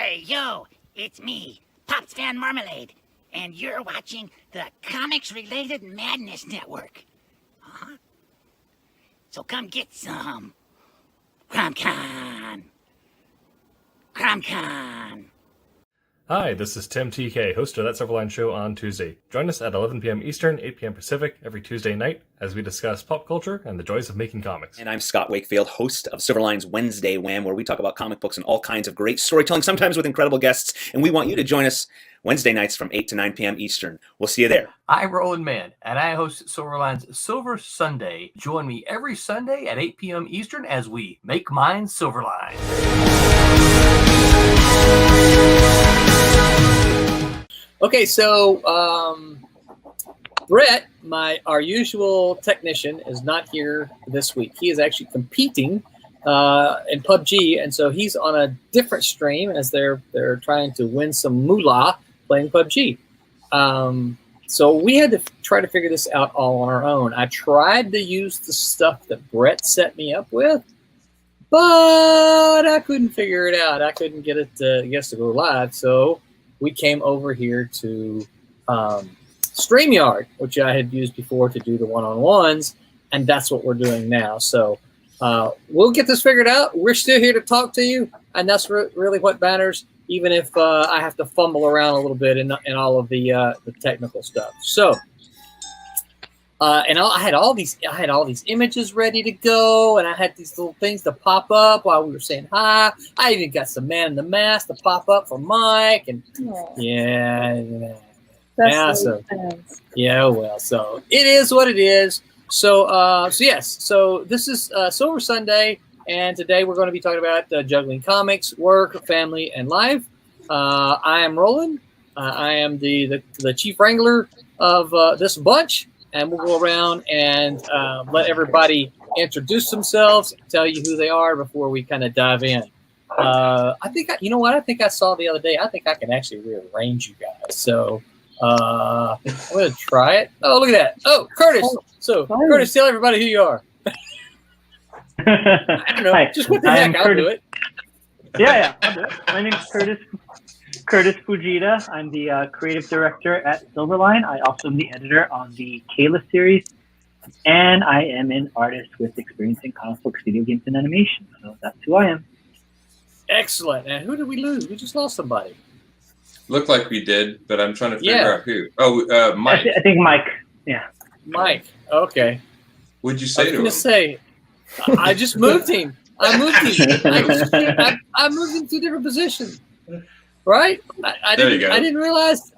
Hey, yo, it's me, Pops Van Marmalade, and you're watching the Comics-Related Madness Network. Uh-huh. So come get some. CromCon. CromCon. Hi, this is Tim TK, host of That Silverline Show on Tuesday. Join us at 11 p.m. Eastern, 8 p.m. Pacific every Tuesday night as we discuss pop culture and the joys of making comics. And I'm Scott Wakefield, host of Silverline's Wednesday Wham, where we talk about comic books and all kinds of great storytelling, sometimes with incredible guests. And we want you to join us Wednesday nights from 8 to 9 p.m. Eastern. We'll see you there. I'm Roland Mann, and I host Silverline's Silver Sunday. Join me every Sunday at 8 p.m. Eastern as we make mine Silverline. Okay, so Brett, our usual technician, is not here this week. He is actually competing in PUBG, and so he's on a different stream as they're trying to win some moolah playing PUBG. So we had to try to figure this out all on our own. I tried to use the stuff that Brett set me up with, but I couldn't figure it out. I couldn't get it to go live, so we came over here to StreamYard, which I had used before to do the one-on-ones, and that's what we're doing now. So we'll get this figured out. We're still here to talk to you, and that's really what matters, even if I have to fumble around a little bit in all of the technical stuff. So, and I had all these images ready to go, and I had these little things to pop up while we were saying hi. I even got some Man in the Mask to pop up for Mike, and so it is what it is. So this is Silver Sunday, and today we're going to be talking about juggling comics, work, family, and life. I am Roland. I am the chief wrangler of this bunch. And we'll go around and let everybody introduce themselves, tell you who they are before we kind of dive in. I think I saw the other day. I think I can actually rearrange you guys. So I'm going to try it. Oh, look at that. Oh, Kurtis. So, Kurtis, tell everybody who you are. I don't know. Hi. Just what the heck, I'll do it. Yeah, I'll do it. My name is Kurtis Fujita. I'm the creative director at Silverline. I also am the editor on the Kayla series, and I am an artist with experience in comic books, video games, and animation. So that's who I am. Excellent. And who did we lose? We just lost somebody. Looked like we did, but I'm trying to figure out who. Oh, Mike. I think Mike. Yeah. Mike. Okay. What'd you say to him? I just moved him. I moved him. I moved him to a different position. Right? I didn't realize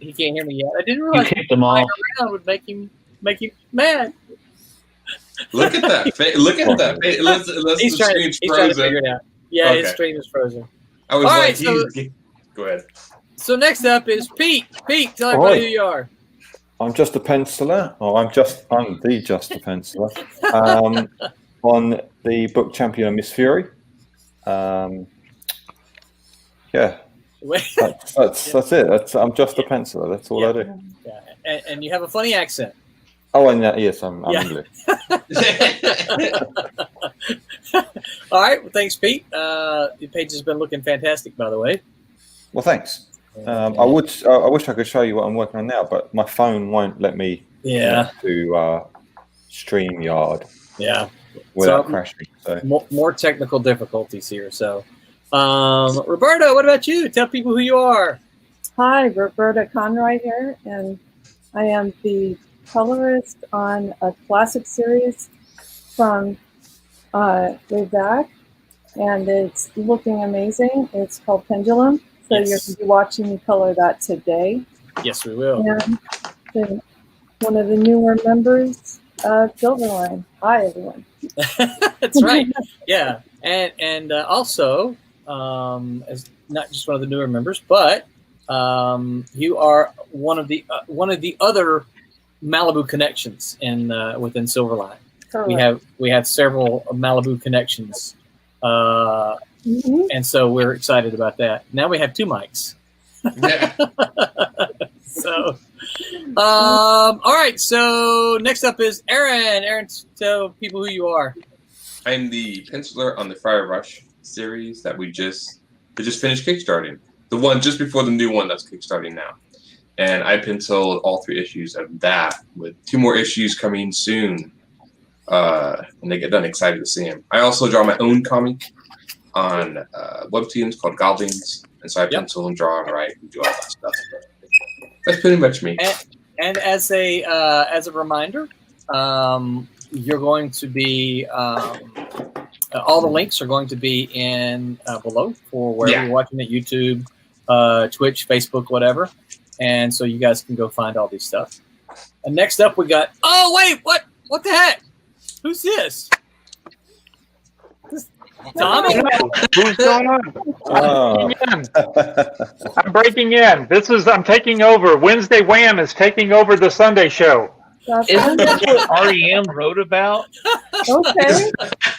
he can't hear me yet. I didn't realize you kicked them all around would make him mad. Look at that. Look at that. He's trying to figure it out. Yeah, His stream is frozen. I was go ahead. So next up is Pete. Pete, tell everybody who you are. I'm just a penciler. I'm the just a penciler. On the book champion Miss Fury. Yeah, that's it. I'm just a penciler. That's all I do. Yeah. And you have a funny accent. Oh, and yes, I'm English. All right. Well, thanks, Pete. The page has been looking fantastic, by the way. Well, thanks. I wish I could show you what I'm working on now, but my phone won't let me. To StreamYard. Yeah. Without crashing. So. More technical difficulties here. So. Roberta, what about you? Tell people who you are. Hi, Roberta Conroy here, and I am the colorist on a classic series from way back, and it's looking amazing. It's called Pendulum, so you're going to be watching me color that today. Yes, we will. And one of the newer members of Silverline. Hi, everyone. That's right. Yeah, and also. As not just one of the newer members, but you are one of the other Malibu connections within Silverline. Correct. We have several Malibu connections, and so we're excited about that. Now we have two mics. Yeah. So, all right. So next up is Aaron. Aaron, tell people who you are. I'm the penciler on the Fire Rush series that we just It just finished kickstarting. The one just before the new one that's kickstarting now. And I penciled all 3 issues of that with 2 more issues coming soon. When they get done, excited to see them. I also draw my own comic on webtoons called Goblins. And so I pencil and draw and write and do all that stuff. That's pretty much me. And as a reminder, you're going to be all the links are going to be in below for wherever you're watching it, YouTube, Twitch, Facebook, whatever. And so you guys can go find all these stuff. And next up we got, oh wait, what the heck? Who's this? Tommy? Who's going on? I'm breaking in. I'm taking over. Wednesday Wham is taking over the Sunday show. Isn't that what REM wrote about? Okay.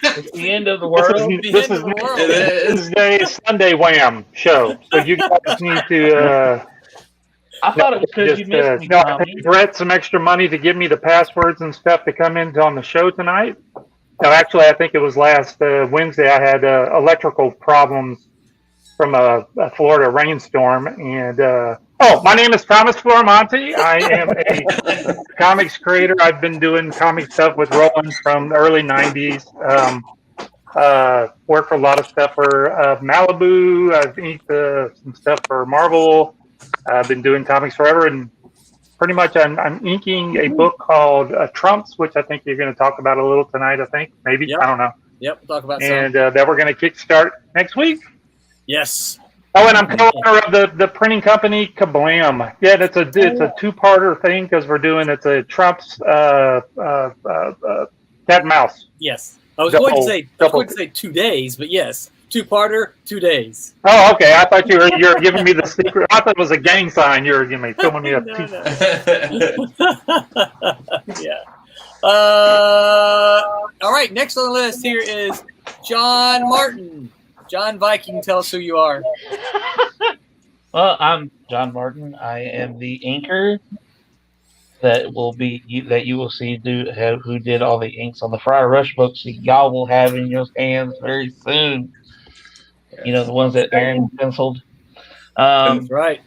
It's the end of the world. This is Wednesday Sunday Wham show. So you guys need to. I thought it was because you missed me, I paid Brett some extra money to give me the passwords and stuff to come in on the show tonight. No, actually, I think it was last Wednesday. I had electrical problems from a Florida rainstorm. And my name is Thomas Flormonte. I am a comics creator. I've been doing comic stuff with Roland from the early 90s. Worked for a lot of stuff for Malibu. I've inked some stuff for Marvel. I've been doing comics forever, and pretty much I'm inking a book called Trumps, which I think you're going to talk about a little tonight, I think. Maybe. Yep. I don't know. Yep, we'll talk about and that we're going to kickstart next week. Yes. Oh, and I'm co-owner of the printing company Kablam. Yeah, it's a 2-parter thing because it's a Trump's cat and mouse. Yes. I was going to say 2 days, but yes. 2-parter, 2 days. Oh, okay. I thought you were giving me the secret. I thought it was a gang sign. You were giving me filming me up. No. Yeah. All right. Next on the list here is John Martin. John Viking, tell us who you are. Well, I'm John Martin. I am the inker that you will see who did all the inks on the Friar Rush books that y'all will have in your hands very soon. You know, the ones that Aaron penciled. That's right.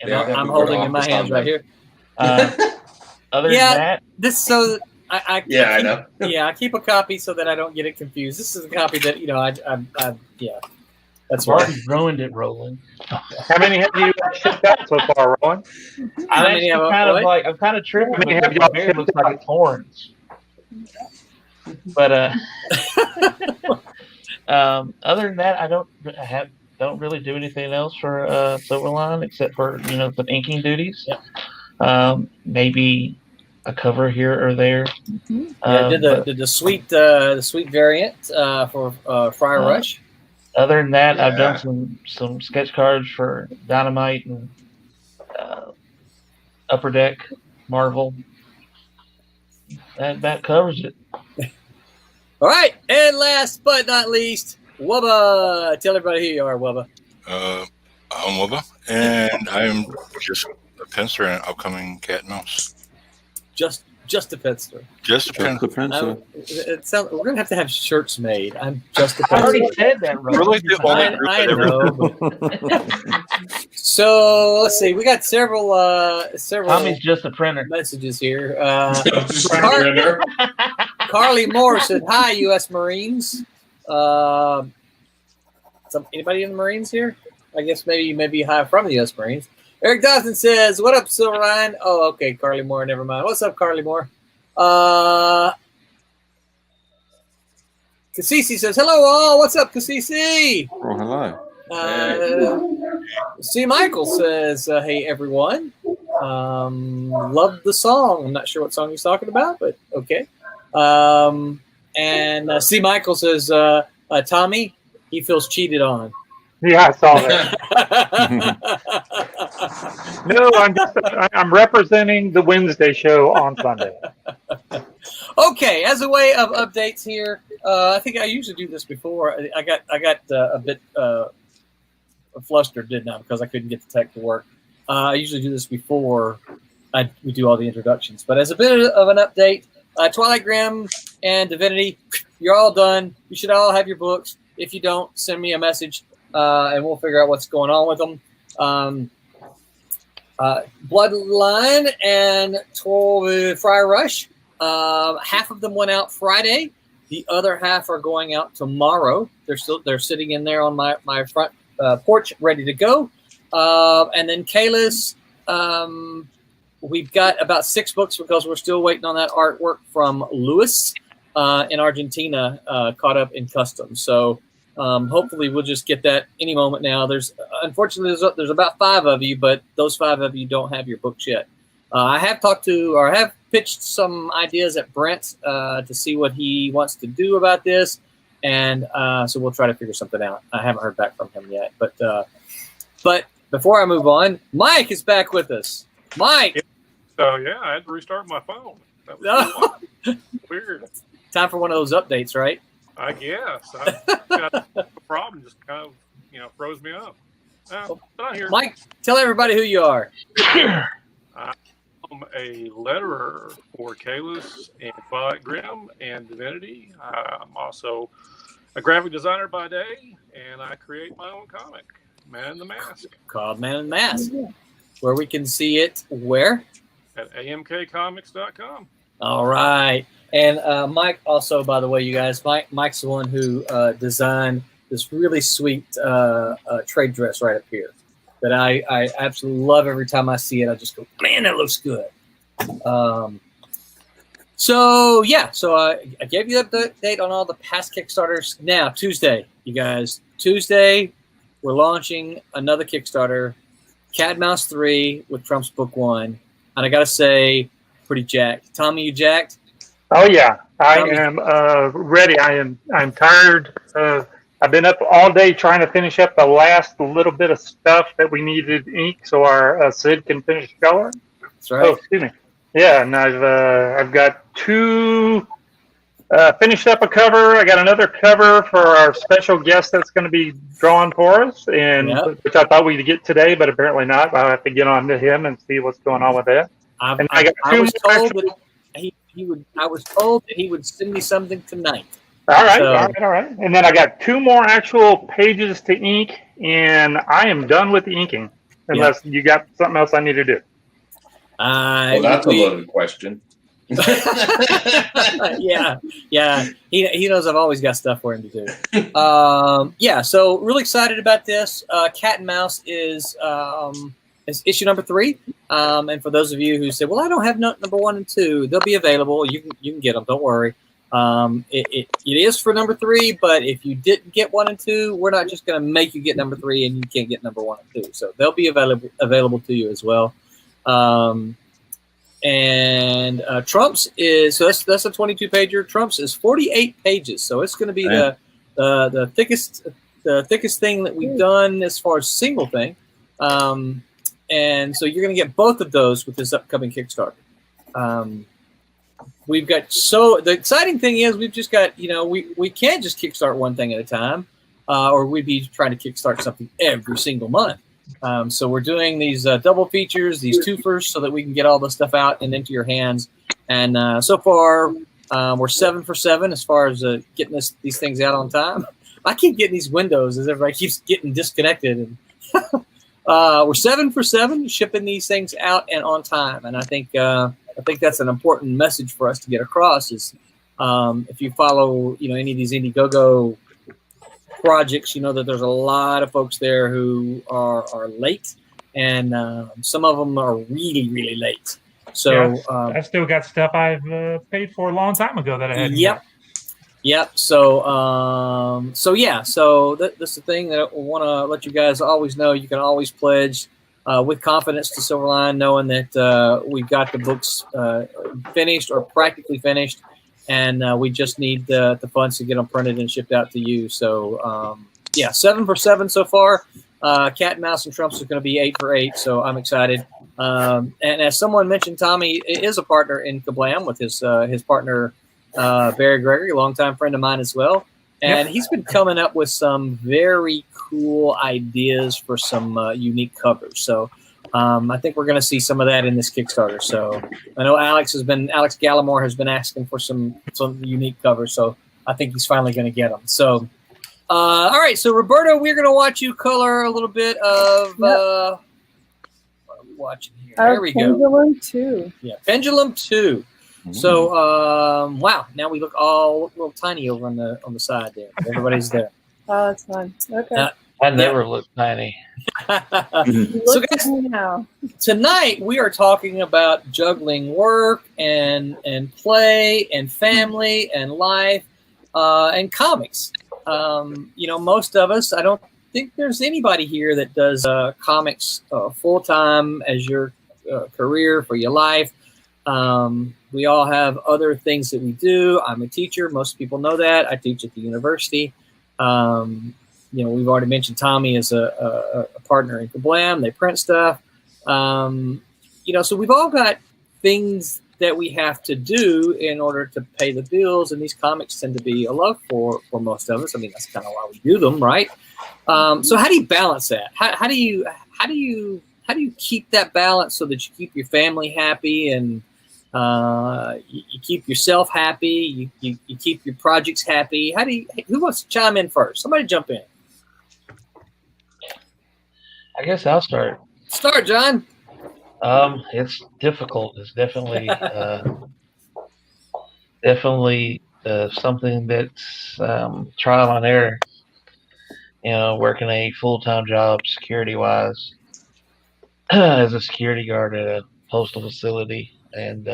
And I'm holding in my hands right here. Other than that, I know. Yeah, I keep a copy so that I don't get it confused. This is a copy that that's right. Already ruined it, Roland. How many have you shipped out so far, Roland? I'm kind of tripping. How many have y'all shipped? Looks like it's horns. But other than that, I don't really do anything else for Silverline except for some inking duties. Yeah. Maybe a cover here or there. Did the sweet variant for Friar Rush. Other than that, I've done some sketch cards for Dynamite and Upper Deck Marvel. That covers it. All right, and last but not least, Wubba. Tell everybody who you are, Wubba. I'm Wubba, and I'm just a penciler in an upcoming Cat and Mouse. Just a penciler. Just a penciler. We're gonna have to have shirts made. I'm just a penciler. I already said that, Rob. Really, the only group I know. So let's see. We got several. Tommy's just a printer. Messages here. Carly Moore said, "Hi, U.S. Marines." Anybody in the Marines here? I guess maybe you may be hi from the U.S. Marines. Eric Dawson says, "What up, Silverline?" Oh, okay, Carly Moore. Never mind. What's up, Carly Moore? Cassisi says, "Hello, all. What's up, Cassisi?" Oh, hello. C. Michael says, "Hey, everyone. Love the song." I'm not sure what song he's talking about, but okay. And C. Michael says, "Tommy, he feels cheated on." Yeah, I saw that. No, I'm representing the Wednesday show on Sunday. Okay, as a way of updates here, I think I usually do this before. I got a bit flustered, didn't I? Because I couldn't get the tech to work. I usually do this before we do all the introductions. But as a bit of an update, Twilight Grim and Divinity, you're all done. You should all have your books. If you don't, send me a message, and we'll figure out what's going on with them. Bloodline and Friar Rush. Half of them went out Friday. The other half are going out tomorrow. They're sitting in there on my front porch, ready to go. And then Kalis, we've got about 6 books because we're still waiting on that artwork from Luis in Argentina, caught up in customs. So hopefully we'll just get that any moment now. Unfortunately, there's about 5 of you, but those 5 of you don't have your books yet. I have pitched some ideas at Brent to see what he wants to do about this. And so we'll try to figure something out. I haven't heard back from him yet. But before I move on, Mike is back with us. Mike. So, yeah, I had to restart my phone. That was weird. Time for one of those updates, right? I guess. I got a problem, just kind of, froze me up. But I'm here. Mike, tell everybody who you are. I'm a letterer for Kalis and Twilight Grim and Divinity. I'm also a graphic designer by day, and I create my own comic, Man in the Mask. Called Man in the Mask. Where we can see it where? At amkcomics.com. All right. And Mike also, by the way, you guys, Mike's the one who designed this really sweet trade dress right up here that I absolutely love. Every time I see it, I just go, man, that looks good. So I gave you the update on all the past Kickstarters. Now, Tuesday, you guys, we're launching another Kickstarter, Cat and Mouse 3 with Trump's Book 1. And I got to say, pretty jacked. Tommy, you jacked? Oh, yeah. I am ready. I'm tired. I've been up all day trying to finish up the last little bit of stuff that we needed ink so our Sid can finish color. That's right. Oh, excuse me. Yeah, and I've got 2 finished up a cover. I got another cover for our special guest that's going to be drawn for us, and which I thought we'd get today, but apparently not. I'll have to get on to him and see what's going on with that. I was told that he would send me something tonight. All right. And then I got 2 more actual pages to ink, and I am done with the inking, unless you got something else I need to do. Well, that's a loaded question. Yeah. He knows I've always got stuff for him to do. So really excited about this. Cat and Mouse is issue number 3. And for those of you who say, well, I don't have number 1 and 2, they'll be available. You can get them. Don't worry. It is for number 3, but if you didn't get 1 and 2, we're not just going to make you get number 3 and you can't get number 1 and 2. So they'll be available to you as well. And Trump's is, so that's a 22-pager. Trump's is 48 pages, so it's going to be the thickest thing that we've done as far as single thing. And so you're going to get both of those with this upcoming Kickstarter. We've got the exciting thing is we've just got we can't just kickstart one thing at a time, or we'd be trying to kickstart something every single month. So we're doing these double features, these twofers, so that we can get all the stuff out and into your hands. And so far, we're 7 for 7 as far as getting these things out on time. I keep getting these windows as everybody keeps getting disconnected. And we're 7 for 7 shipping these things out and on time. And I think that's an important message for us to get across. Is if you follow any of these Indiegogo projects, you know that there's a lot of folks there who are late, and some of them are really, really late. So I've still got stuff I've paid for a long time ago that I had. Yep. So that's the thing that I want to let you guys always know. You can always pledge with confidence to Silverline, knowing that we've got the books finished or practically finished. And we just need the funds to get them printed and shipped out to you. So, 7 for 7 so far. Cat and Mouse and Trumps are going to be 8 for 8. So I'm excited. And as someone mentioned, Tommy is a partner in Kablam with his partner, Barry Gregory, a longtime friend of mine as well. And he's been coming up with some very cool ideas for some unique covers. So I think we're going to see some of that in this Kickstarter. So I know Alex Gallimore has been asking for some unique covers. So I think he's finally going to get them. So All right, so Roberta, we're going to watch you color a little bit of what are we watching here? There we go. Pendulum 2. Yeah, Pendulum 2. So, wow, now we look all a little tiny over on the side there. Everybody's there. Oh, that's fun. Okay. I never look tiny. So guys, now. Tonight we are talking about juggling work and play and family and life and comics. Most of us, I don't think there's anybody here that does comics full time as your career for your life. We all have other things that we do. I'm a teacher. Most people know that. I teach at the university. We've already mentioned Tommy is a partner in Kablam. They print stuff. So we've all got things that we have to do in order to pay the bills, and these comics tend to be a love for most of us. I mean, that's kind of why we do them, right? So how do you balance that? How do you keep that balance so that you keep your family happy and you keep yourself happy, you keep your projects happy? Who wants to chime in first? Somebody jump in. I guess I'll start. Start, John. It's difficult. It's definitely something that's trial and error. Working a full-time job security-wise as a security guard at a postal facility, and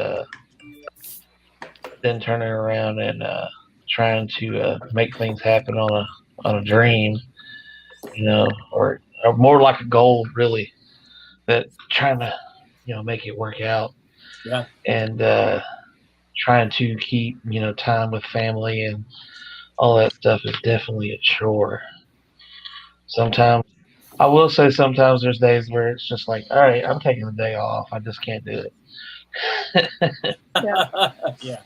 then turning around and trying to make things happen on a dream, or more like a goal, really, that trying to make it work out. Yeah. And trying to keep time with family and all that stuff is definitely a chore. Sometimes I will say sometimes there's days where it's just like, all right, I'm taking the day off. I just can't do it. Yeah.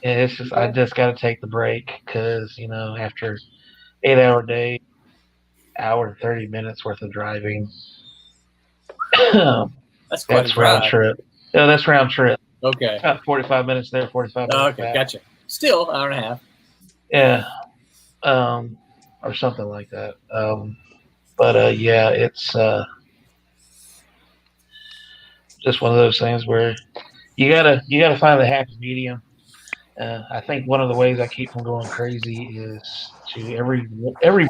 It's just I just got to take the break because after 8-hour day, hour and 30 minutes worth of driving. That's round trip. Yeah, that's round trip. Okay. About 45 minutes there, 45 minutes Okay, back. gotcha. Still hour and a half. Yeah. Or something like that. Yeah, it's just one of those things where you gotta find the happy medium. I think one of the ways I keep from going crazy is to every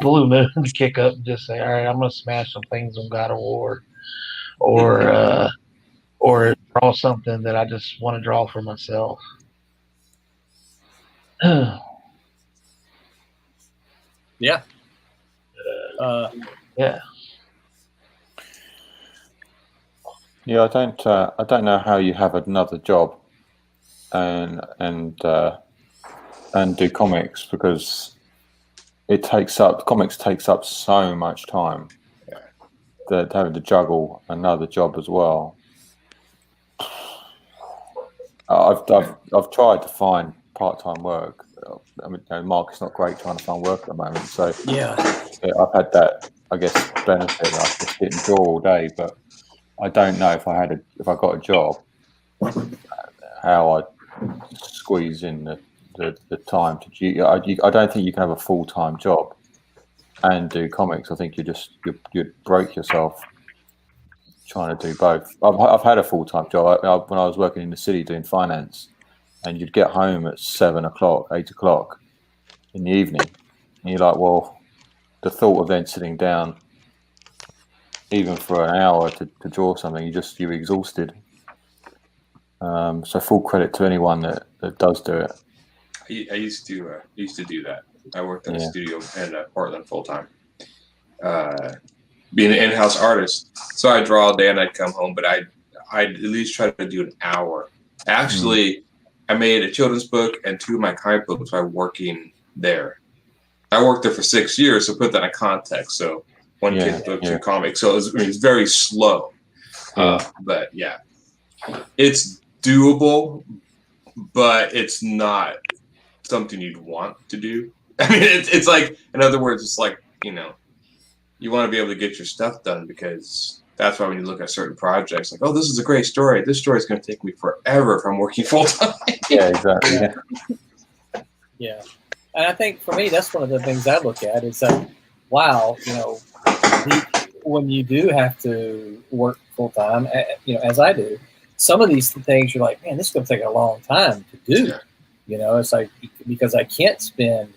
blue moon to kick up and just say, all right, I'm gonna smash some things on God of War, or draw something that I just want to draw for myself. Yeah. Yeah. Yeah, I don't know how you have another job and do comics, because comics takes up so much time that having to juggle another job as well. I've tried to find part-time work. I mean, Mark, it's not great trying to find work at the moment, so yeah, I've had that, I guess, benefit that I just sit and draw all day. But I don't know if I got a job, how I'd squeeze in the time to. I don't think you can have a full-time job and do comics. I think you'd break yourself trying to do both. I've had a full-time job when I was working in the city doing finance, and you'd get home at 7 o'clock, 8 o'clock in the evening, and you're like, well, the thought of then sitting down even for an hour to draw something, you're exhausted. So full credit to anyone that does do it. I used to do that. I worked in a studio in Portland full time, being an in-house artist. So I draw all day and I'd come home, but I'd at least try to do an hour. Actually, I made a children's book and 2 of my comic books by working there. I worked there for 6 years, so put that in context. So 1 kid's book, 2 comics. So it's very slow. But yeah, it's doable, but it's not something you'd want to do. I mean, it's like, in other words, it's like, you want to be able to get your stuff done, because that's why when you look at certain projects, like, oh, this is a great story. This story is going to take me forever if I'm working full time. Yeah, exactly. Yeah. And I think for me, that's one of the things I look at is that wow, when you do have to work full time, as I do, some of these things you're like, man, this is going to take a long time to do. It's like, because I can't spend,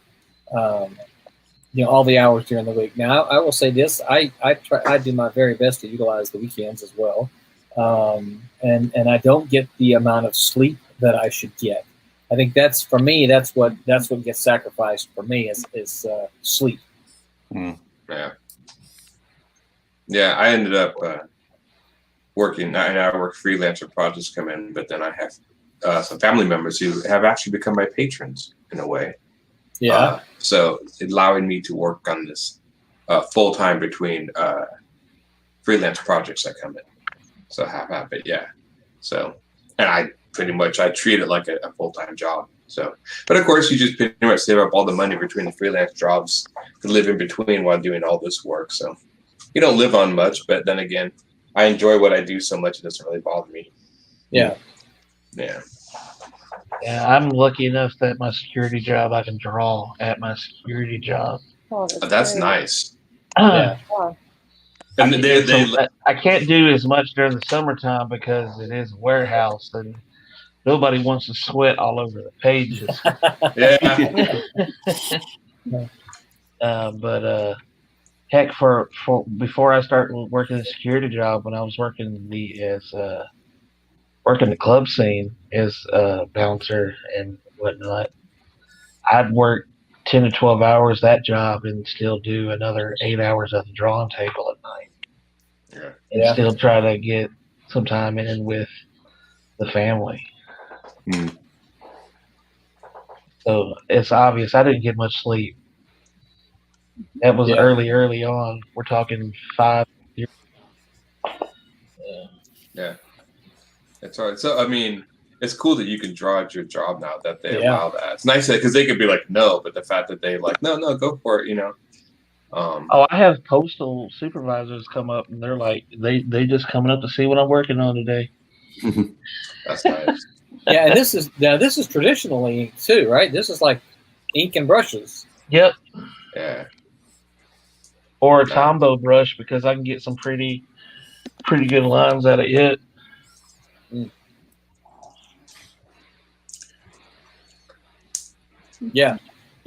all the hours during the week. Now, I will say this: I do my very best to utilize the weekends as well, and I don't get the amount of sleep that I should get. I think that's for me. That's what gets sacrificed for me is sleep. Yeah. Yeah, I ended up working. I work freelancer projects come in, but then I have some family members who have actually become my patrons in a way. Yeah. So allowing me to work on this full time between freelance projects that come in. So half it, yeah. So, and I treat it like a full time job. So, but of course, you just pretty much save up all the money between the freelance jobs to live in between while doing all this work. So, you don't live on much, but then again, I enjoy what I do so much it doesn't really bother me. Yeah. Yeah. Yeah, I'm lucky enough that my security job, I can draw at my security job. Oh, That's nice. Yeah. Yeah. I can't do as much during the summertime because it is a warehouse and nobody wants to sweat all over the pages. But heck, for before I started working the security job, when I was working the club scene as a bouncer and whatnot, I'd work 10 to 12 hours that job and still do another 8 hours at the drawing table at night. And still try to get some time in with the family. So it's obvious I didn't get much sleep. That was early on. We're talking 5 years. Yeah. That's hard. So, I mean, it's cool that you can draw at your job now that they allow that. It's nice because they could be like, no, but the fact that they like, no, go for it, I have postal supervisors come up and they're like, they just coming up to see what I'm working on today. That's nice. Yeah, and this is traditionally ink too, right? This is like ink and brushes. Yep. Yeah. Or a Tombow brush because I can get some pretty good lines out of it. Yeah.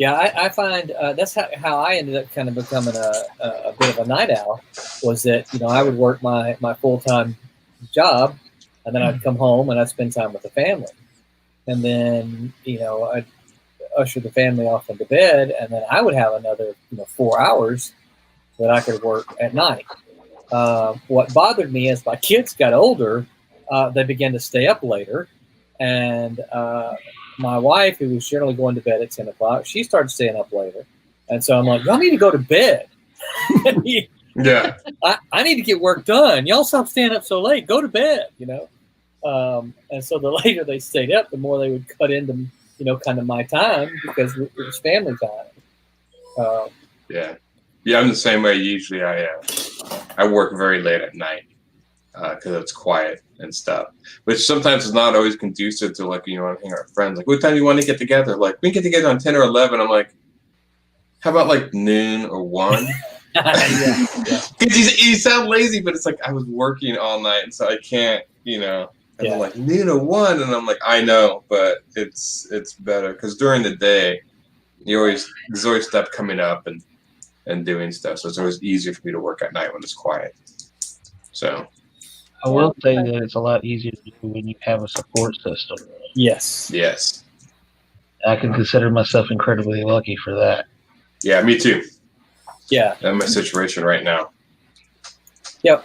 I find that's how I ended up kind of becoming a bit of a night owl. Was that I would work my full-time job, and then I'd come home and I'd spend time with the family, and then I'd usher the family off into bed, and then I would have another 4 hours that I could work at night. What bothered me as my kids got older, they began to stay up later, and my wife, who was generally going to bed at 10 o'clock, she started staying up later. And so I'm like, y'all need to go to bed. Yeah. I need to get work done. Y'all stop staying up so late. Go to bed, And so the later they stayed up, the more they would cut into, kind of my time because it was family time. Yeah, I'm the same way. Usually I work very late at night because it's quiet and stuff, which sometimes is not always conducive to like, hang out with friends. Like, what time do you want to get together? Like, we can get together on 10 or 11. I'm like, how about like noon or 1? Because you sound lazy, but it's like I was working all night, and so I can't, and I'm like noon or 1, and I'm like, I know, but it's better because during the day, there's always stuff coming up and doing stuff, so it's always easier for me to work at night when it's quiet. So I will say that it's a lot easier to do when you have a support system. Yes. I can consider myself incredibly lucky for that. Yeah, me too. Yeah. That's my situation right now. Yeah,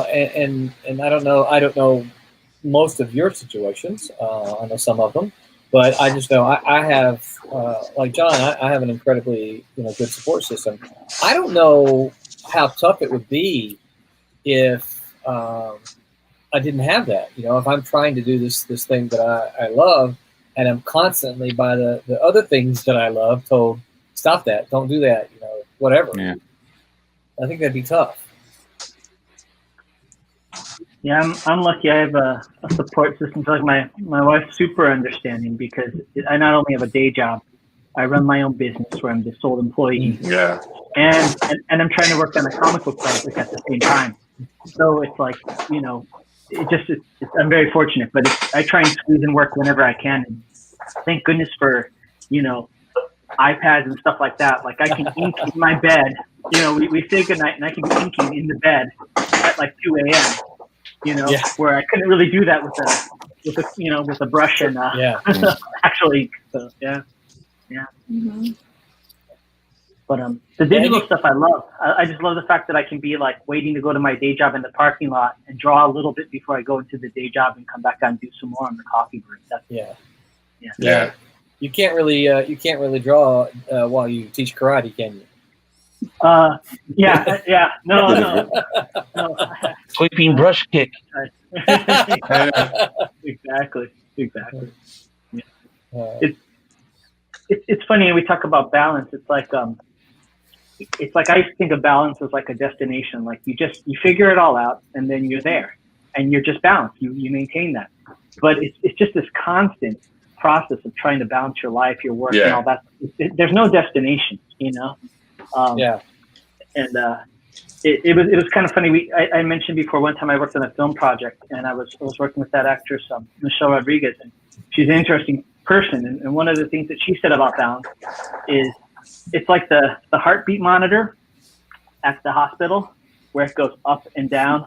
and I don't know most of your situations. I know some of them, but I just know I have, like John, I have an incredibly good support system. I don't know how tough it would be if I didn't have that. If I'm trying to do this thing that I love, and I'm constantly by the other things that I love told, stop that, don't do that, whatever. Yeah. I think that'd be tough. Yeah, I'm lucky. I have a support system. So like my wife's super understanding because I not only have a day job, I run my own business where I'm the sole employee. Yeah. And I'm trying to work on a comic book project at the same time. So it's like, you know, I'm very fortunate, but I try and squeeze in work whenever I can. And thank goodness for, you know, iPads and stuff like that. Like I can ink in my bed. You know, we say goodnight and I can be inking in the bed at like 2 a.m. You know, where I couldn't really do that with a brush and actually. So yeah. Mm-hmm. But the digital stuff I love. I just love the fact that I can be like waiting to go to my day job in the parking lot and draw a little bit before I go into the day job and come back out and do some more on the coffee break. Yeah. You can't really draw while you teach karate, can you? No. Sweeping brush kick. Exactly. Yeah. It's funny. We talk about balance. It's like I used to think of balance as like a destination. Like you figure it all out and then you're there and you're just balanced. You maintain that. But it's just this constant process of trying to balance your life, your work, and all that. There's no destination, you know. And it was kind of funny. I mentioned before one time I worked on a film project and I was working with that actress Michelle Rodriguez, and she's an interesting person. And one of the things that she said about balance is it's like the heartbeat monitor at the hospital where it goes up and down,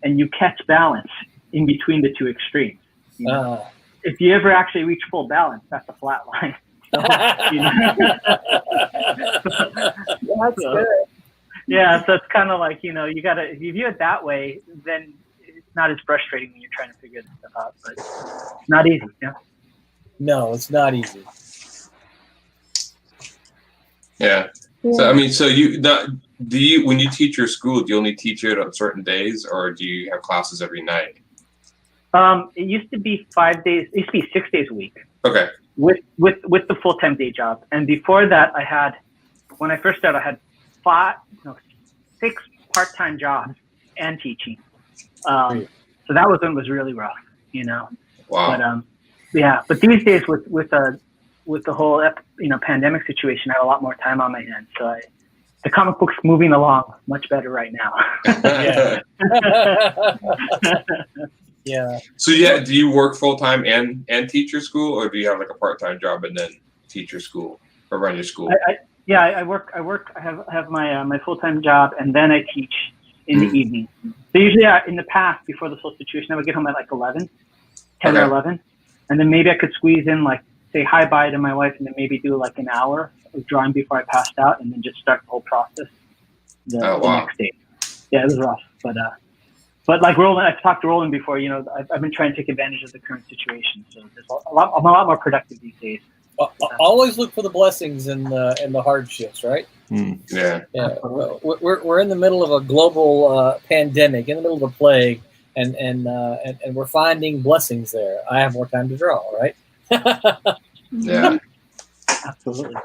and you catch balance in between the two extremes. You know? If you ever actually reach full balance, that's a flat line. That's good. Yeah, so it's kind of like, you know, you gotta, if you view it that way, then it's not as frustrating when you're trying to figure this stuff out. But it's not easy. Yeah. No, it's not easy. Yeah. So I mean, do you when you teach your school, do you only teach it on certain days, or do you have classes every night? It used to be 5 days. It used to be 6 days a week. Okay. With the full-time day job, and before that, when I first started, I had 6 part-time jobs and teaching. So that was really rough, you know. Wow. But but these days with the whole pandemic situation, I have a lot more time on my hands. So the comic book's moving along much better right now. Yeah. So do you work full time and teach your school, or do you have like a part time job and then teach your school or run your school? I work. I have my full time job, and then I teach in the evening. So usually, in the past, before this whole situation, I would get home at like 10 or 11, and then maybe I could squeeze in like say hi bye to my wife, and then maybe do like an hour of drawing before I passed out, and then just start the whole process the next day. Yeah, it was rough, but like Roland, I've talked to Roland before. You know, I've been trying to take advantage of the current situation, so I'm a lot more productive these days. Always look for the blessings in the hardships, right? Yeah. We're in the middle of a global pandemic, in the middle of a plague, and we're finding blessings there. I have more time to draw, right? Yeah. Absolutely.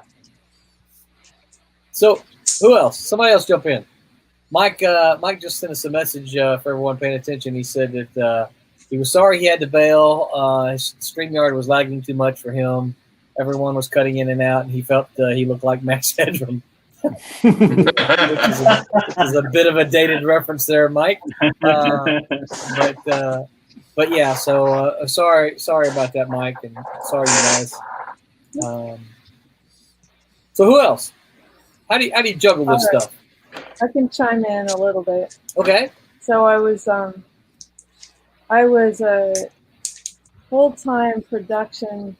So, who else? Somebody else jump in. Mike just sent us a message for everyone paying attention. He said that he was sorry he had to bail. His StreamYard was lagging too much for him. Everyone was cutting in and out, and he felt he looked like Max Headroom, which is a bit of a dated reference there, Mike. But yeah, so sorry about that, Mike, and sorry, you guys. So who else? How do you juggle this stuff? I can chime in a little bit. Okay. So I was a full-time production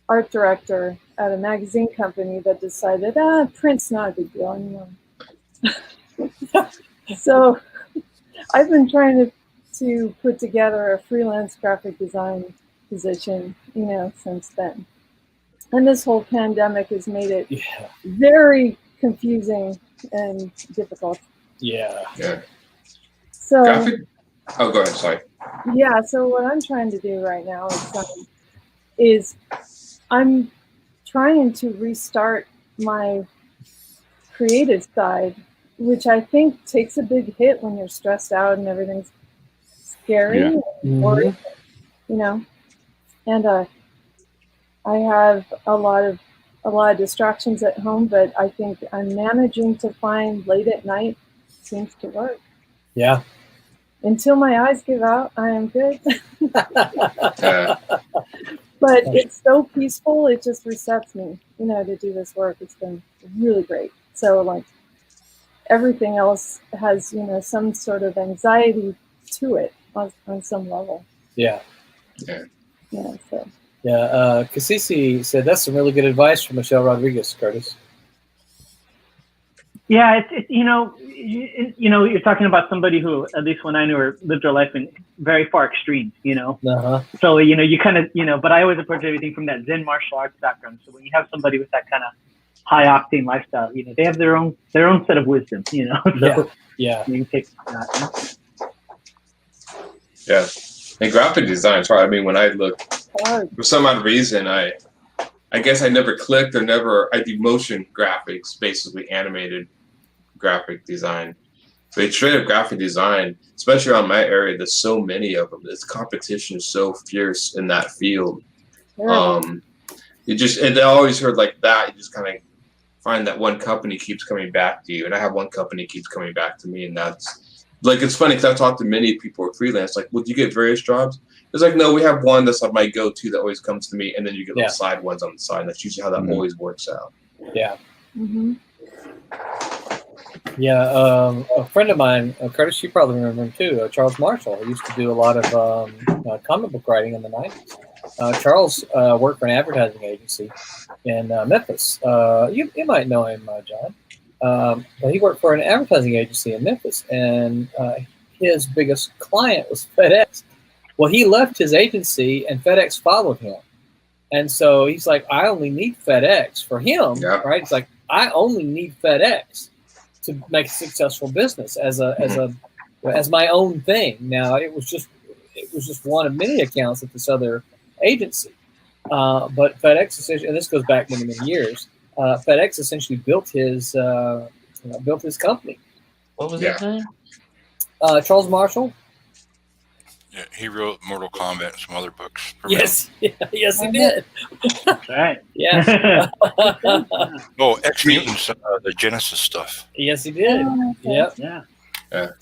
art director at a magazine company that decided, print's not a big deal anymore. So I've been trying to put together a freelance graphic design position, since then. And this whole pandemic has made it very confusing and difficult. Yeah. So graphic? Oh, go ahead. Sorry. Yeah. So what I'm trying to do right now is I'm trying to restart my creative side, which I think takes a big hit when you're stressed out and everything's scary and worried, And I have a lot of a lot of distractions at home, but I think I'm managing to find late at night seems to work. Yeah. Until my eyes give out, I am good. But it's so peaceful, it just resets me, to do this work. It's been really great. So like everything else has, some sort of anxiety to it on some level. Yeah. Yeah. So. Yeah. Cassisi said that's some really good advice from Michelle Rodriguez, Curtis. Yeah, it's you're talking about somebody who, at least when I knew her, lived her life in very far extremes, Uh-huh. So, you kind of, but I always approach everything from that Zen martial arts background. So when you have somebody with that kind of high octane lifestyle, they have their own set of wisdom, So yeah. you can take that. Yeah. And graphic design, sorry, I mean, when I look, for some odd reason, I guess I never clicked I do motion graphics, basically animated graphic design. But straight up graphic design, especially around my area, there's so many of them. This competition is so fierce in that field. Yeah. I always heard like that. You just kind of find that one company keeps coming back to you, and I have one company keeps coming back to me, and that's like, it's funny because I've talked to many people who are freelance. Like, well, do you get various jobs? It's like, no, we have one that's like my go-to that always comes to me, and then you get little side ones on the side. And that's usually how that always works out. Yeah. Mm-hmm. Yeah, a friend of mine, Curtis, you probably remember him too, Charles Marshall. He used to do a lot of comic book writing in the 90s. Charles worked for an advertising agency in Memphis. You might know him, John. But he worked for an advertising agency in Memphis, and his biggest client was FedEx. Well, he left his agency, and FedEx followed him. And so he's like, I only need FedEx for him, right? It's like, I only need FedEx to make a successful business as my own thing. Now it was just one of many accounts at this other agency, but FedEx essentially, and this goes back many years. FedEx essentially built his company. What was his name? Charles Marshall. Yeah, he wrote Mortal Kombat and some other books. Yes, yes, he did. That's right. Yes. Oh, X Mutants, the Genesis stuff. Yes, he did. Yep. Yeah.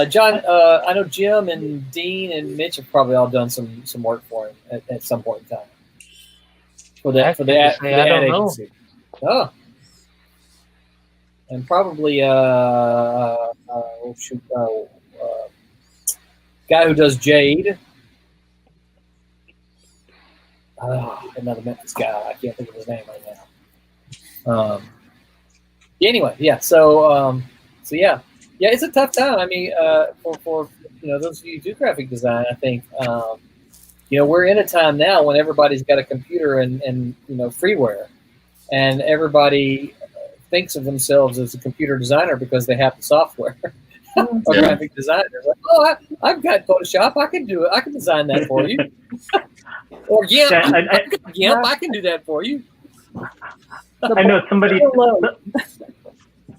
John, I know Jim and Dean and Mitch have probably all done some work for him at some point in time. For the ad agency. Oh. And probably guy who does Jade. Another Memphis guy. I can't think of his name right now. Anyway, yeah. So yeah, it's a tough time. I mean, for those of you who do graphic design, I think we're in a time now when everybody's got a computer and freeware, and everybody thinks of themselves as a computer designer because they have the software. A graphic designer, like, oh, I've got Photoshop. I can do it. I can design that for you. Or I can do that for you. I know somebody.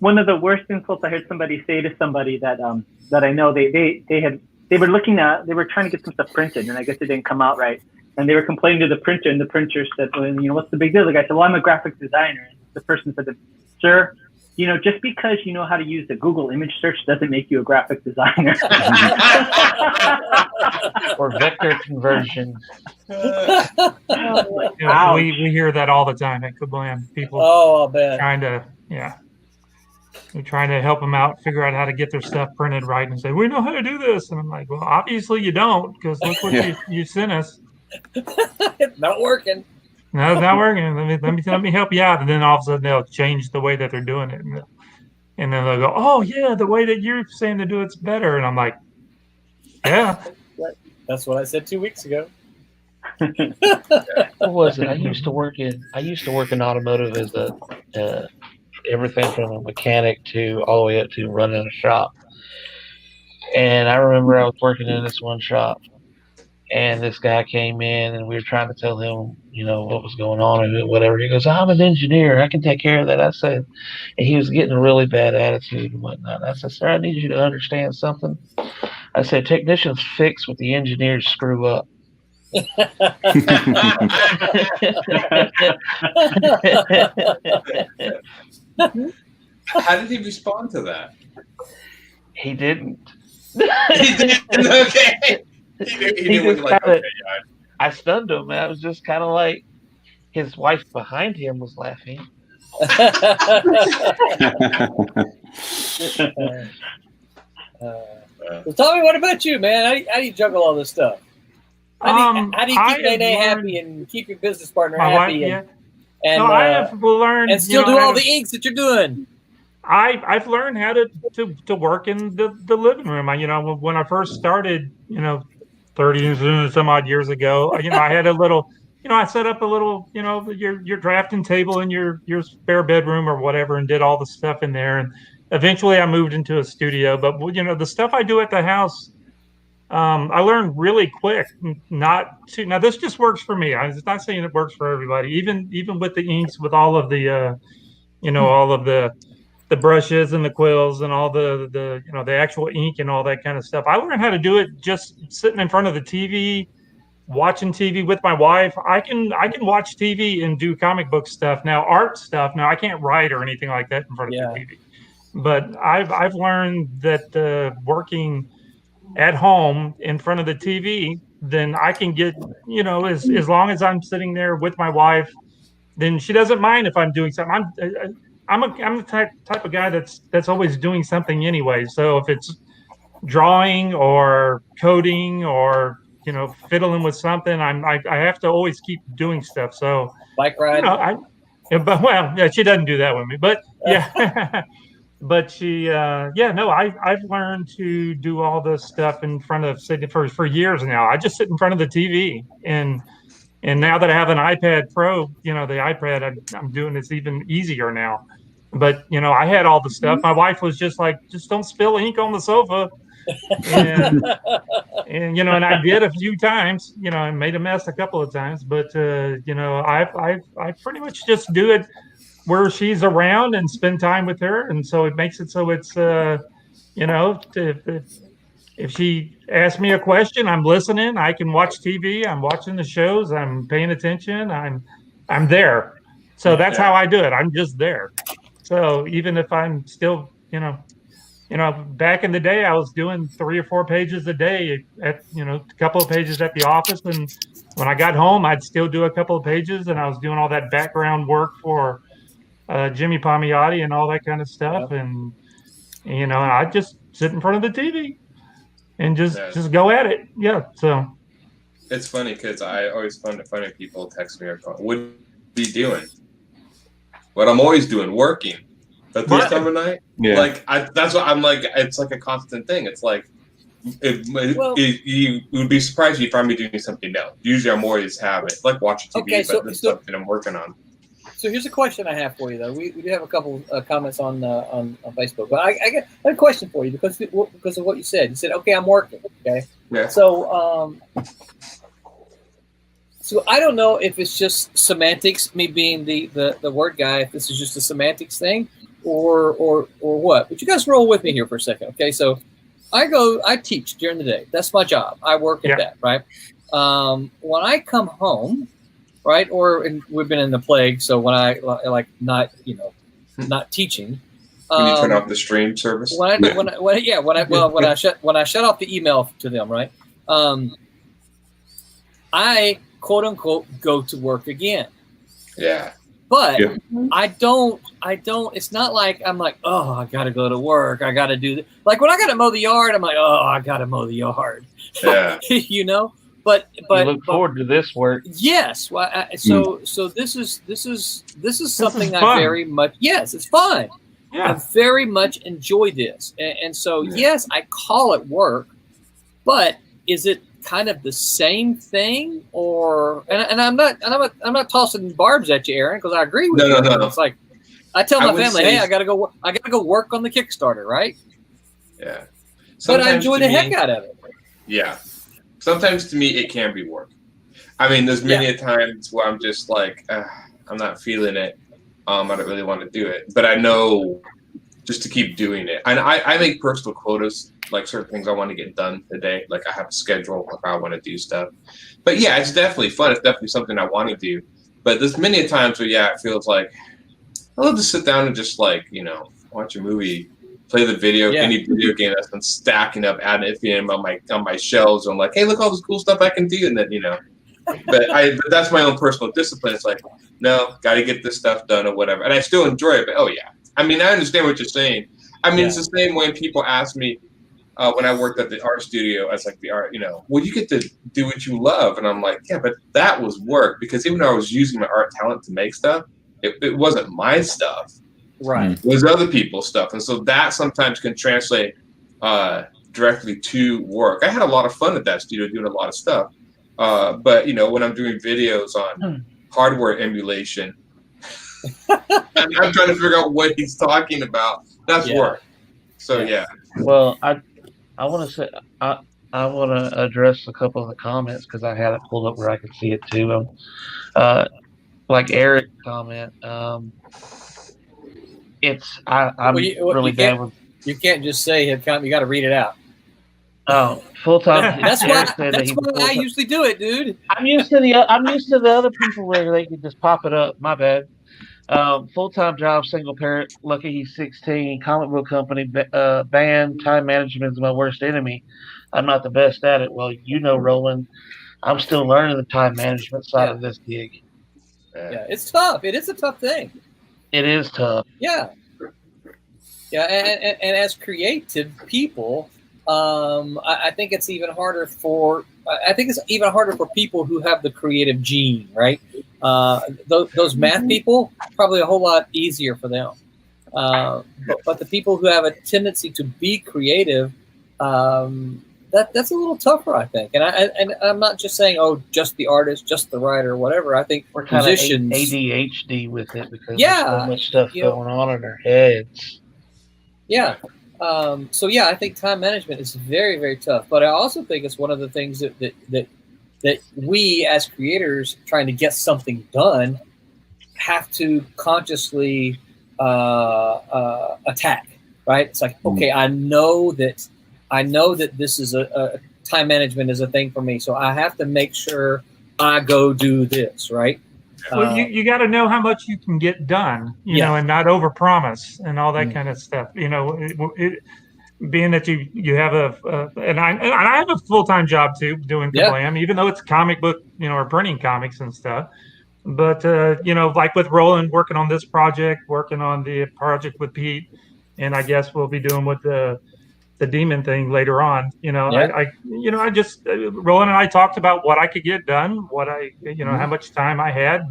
One of the worst insults I heard somebody say to somebody that I know, they were trying to get some stuff printed, and I guess it didn't come out right, and they were complaining to the printer, and the printer said, well, what's the big deal? The guy said, well, I'm a graphic designer. And the person said, sir, just because you know how to use the Google image search doesn't make you a graphic designer. Or vector conversion. We hear that all the time at Kablam. People I'll bet. They're trying to help them out, figure out how to get their stuff printed right, and say, we know how to do this. And I'm like, well, obviously you don't, because look what you sent us. It's not working. No, it's not working. Let me help you out. And then all of a sudden they'll change the way that they're doing it. And then they'll go, oh, yeah, the way that you're saying to do it's better. And I'm like, yeah. That's what I said 2 weeks ago. What was it? I used to work in automotive as everything from a mechanic to all the way up to running a shop. And I remember I was working in this one shop, and this guy came in, and we were trying to tell him, what was going on and whatever. He goes, I'm an engineer. I can take care of that. I said, and he was getting a really bad attitude and whatnot. I said, sir, I need you to understand something. I said, technicians fix what the engineers screw up. How did he respond to that? He didn't. He didn't. Okay. He just like, kinda, okay, I stunned him, and I was just kind of like, his wife behind him was laughing. So Tommy, what about you, man? How do you juggle all this stuff? How do you keep Nene happy and keep your business partner happy? I have learned and still do all the inks that you're doing. I've learned how to work in the living room. When I first started, 30 and some odd years ago, I had a little, I set up a little, your drafting table in your spare bedroom or whatever, and did all the stuff in there. And eventually I moved into a studio. But the stuff I do at the house, I learned really quick not to. Now this just works for me. I'm not saying it works for everybody. Even with the inks, with all of the, all of the brushes and the quills and all the actual ink and all that kind of stuff. I learned how to do it just sitting in front of the TV, watching TV with my wife. I can watch TV and do comic book stuff. Now art stuff. Now I can't write or anything like that in front of the TV. But I've learned that working at home in front of the TV, then I can get, as long as I'm sitting there with my wife, then she doesn't mind if I'm doing something. I'm the type of guy that's always doing something anyway. So if it's drawing or coding or fiddling with something, I have to always keep doing stuff. So bike ride. She doesn't do that with me, but yeah. But she, I've learned to do all this stuff in front of for years now. I just sit in front of the TV, and now that I have an iPad Pro, the iPad, I'm doing this even easier now. But I had all the stuff. My wife was just like, just don't spill ink on the sofa, and and I did a few times. I made a mess a couple of times, but I pretty much just do it where she's around and spend time with her. And so it makes it so it's, if she asks me a question, I'm listening. I can watch TV. I'm watching the shows. I'm paying attention. I'm there. So that's how I do it. I'm just there. So even if I'm still, back in the day, I was doing 3 or 4 pages a day at, a couple of pages at the office. And when I got home, I'd still do a couple of pages, and I was doing all that background work for Jimmy Palmiotti and all that kind of stuff. And I just sit in front of the TV and just go at it. Yeah. So it's funny because I always find it funny people text me or call, what are you doing? What I'm always doing, working. At this time of night, that's what I'm like. It's like a constant thing. It's like you would be surprised if you find me doing something else. Usually, I'm always have it, like watching TV, but it's something I'm working on. So here's a question I have for you, though. We do have a couple comments on Facebook, but I got a question for you because of what you said. You said, "Okay, I'm working." Okay. Yeah. So I don't know if it's just semantics, me being the word guy. If this is just a semantics thing, or what? But you guys roll with me here for a second, okay? So I teach during the day. That's my job. I work at that, right? When I come home. Right, we've been in the plague, so when I not teaching. When you turn off the stream service. When I shut off the email to them, right? I quote unquote go to work again. Yeah. But I don't. It's not like I'm like, oh, I got to go to work. I got to do this. Like when I got to mow the yard, I'm like, oh, I got to mow the yard. Yeah. But you look forward to this work. Yes. Well, so this is something I very much. Yes, it's fun. Yeah. I very much enjoy this, and so yes, I call it work. But is it kind of the same thing, or? And I'm not tossing barbs at you, Aaron, because I agree with you. No. It's like I tell my family, hey, I gotta go work on the Kickstarter, right? Yeah. But I enjoy the heck out of it. Yeah. Sometimes to me it can be work. I mean, there's many a times where I'm just like, I'm not feeling it. I don't really want to do it. But I know just to keep doing it. And I make personal quotas, like certain things I want to get done today. Like I have a schedule of how I want to do stuff. But yeah, it's definitely fun. It's definitely something I want to do. But there's many times where, yeah, it feels like I love to sit down and just like, watch a movie, play the any video game that's been stacking up ad infinitum on my shelves. I'm like, hey, look all this cool stuff I can do. And then, but that's my own personal discipline. It's like, no, got to get this stuff done or whatever. And I still enjoy it. But, oh, yeah. I mean, I understand what you're saying. I mean, it's the same when people ask me when I worked at the art studio as like the art, well, you get to do what you love. And I'm like, yeah, but that was work. Because even though I was using my art talent to make stuff, it wasn't my stuff. Right. It was other people's stuff. And so that sometimes can translate directly to work. I had a lot of fun at that studio doing a lot of stuff. But, when I'm doing videos on hardware emulation, I'm trying to figure out what he's talking about. That's work. So, yeah. Well, I want to say I want to address a couple of the comments because I had it pulled up where I could see it too. Like Eric's comment, I'm really bad with. You can't just say him comment. You got to read it out. Oh, full time. That's why I usually do it, dude. I'm used to the other people where they can just pop it up. My bad. Full-time job, single parent, lucky he's 16, comic book company, band, time management is my worst enemy. I'm not the best at it. Well, Roland, I'm still learning the time management side of this gig. Yeah, it's tough. It is a tough thing. It is tough. Yeah. Yeah, and as creative people, I think it's even harder for people who have the creative gene, right? Those math people, probably a whole lot easier for them. But the people who have a tendency to be creative, that's a little tougher, I think. And I'm not just saying, just the artist, just the writer, whatever. I think we're kind musicians, of ADHD with it because there's so much stuff going on in our heads. Yeah. So yeah, I think time management is very, very tough. But I also think it's one of the things that we as creators trying to get something done have to consciously attack. Right? It's like, okay, I know that this is a time management is a thing for me, so I have to make sure I go do this. Right? Well, you got to know how much you can get done, you know, and not overpromise and all that kind of stuff. Being that you have and I have a full-time job too, doing Kablam, even though it's comic book, or printing comics and stuff. But like with Roland, working on this project, working on the project with Pete, and I guess we'll be doing with the demon thing later on. I just Roland and I talked about what I could get done, what I how much time I had,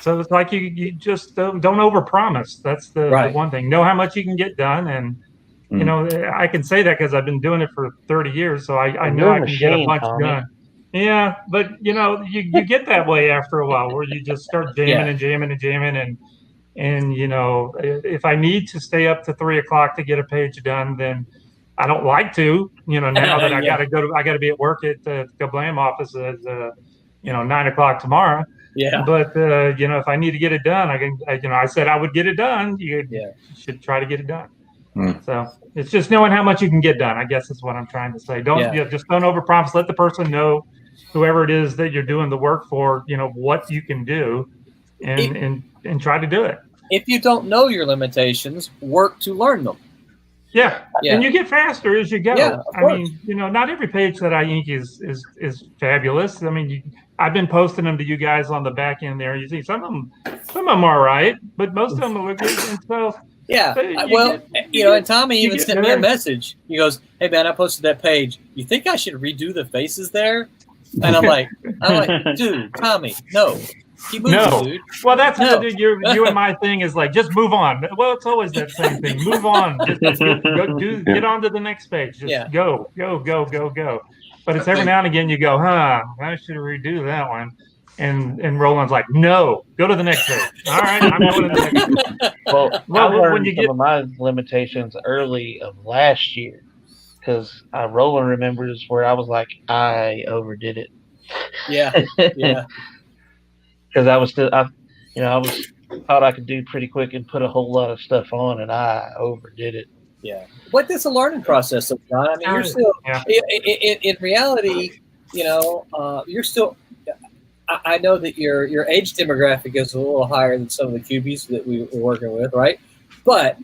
so it's like you just don't overpromise. That's the one thing. Know how much you can get done, and I can say that because I've been doing it for 30 years, so I know I can get a bunch done. Yeah, but you get that way after a while where you just start jamming and jamming and jamming and if I need to stay up to 3 o'clock to get a page done, then I don't like to. Now that I got to be at work at the Kablam office at 9 o'clock tomorrow. Yeah. But if I need to get it done, I can. I said I would get it done. You should try to get it done. So it's just knowing how much you can get done. I guess is what I'm trying to say. Just don't overpromise. Let the person know, whoever it is that you're doing the work for, what you can do, and try to do it. If you don't know your limitations, work to learn them. Yeah. And you get faster as you go. Yeah, I mean, not every page that I ink is fabulous. I mean, I've been posting them to you guys on the back end there. You see some of them are all right, but most of them are good. And so and Tommy even sent me a message. He goes, "Hey man, I posted that page. You think I should redo the faces there?" And I'm like, dude, Tommy, no. Keep moving, dude. Well, that's you and my thing is like, just move on. Well, it's always that same thing. Move on. Just get on to the next page. Just go. But it's every now and again you go, I should redo that one. And Roland's like, no, go to the next page. All right, I'm going to the next page. Well, I learned some of my limitations early of last year because Roland remembers where I was like, I overdid it. Yeah. Because I was still, I was thought I could do pretty quick and put a whole lot of stuff on, and I overdid it. Yeah, but it's a learning process, though, John. I mean, you're still in reality. You know, you're still. I know that your age demographic is a little higher than some of the QBs that we were working with, right? But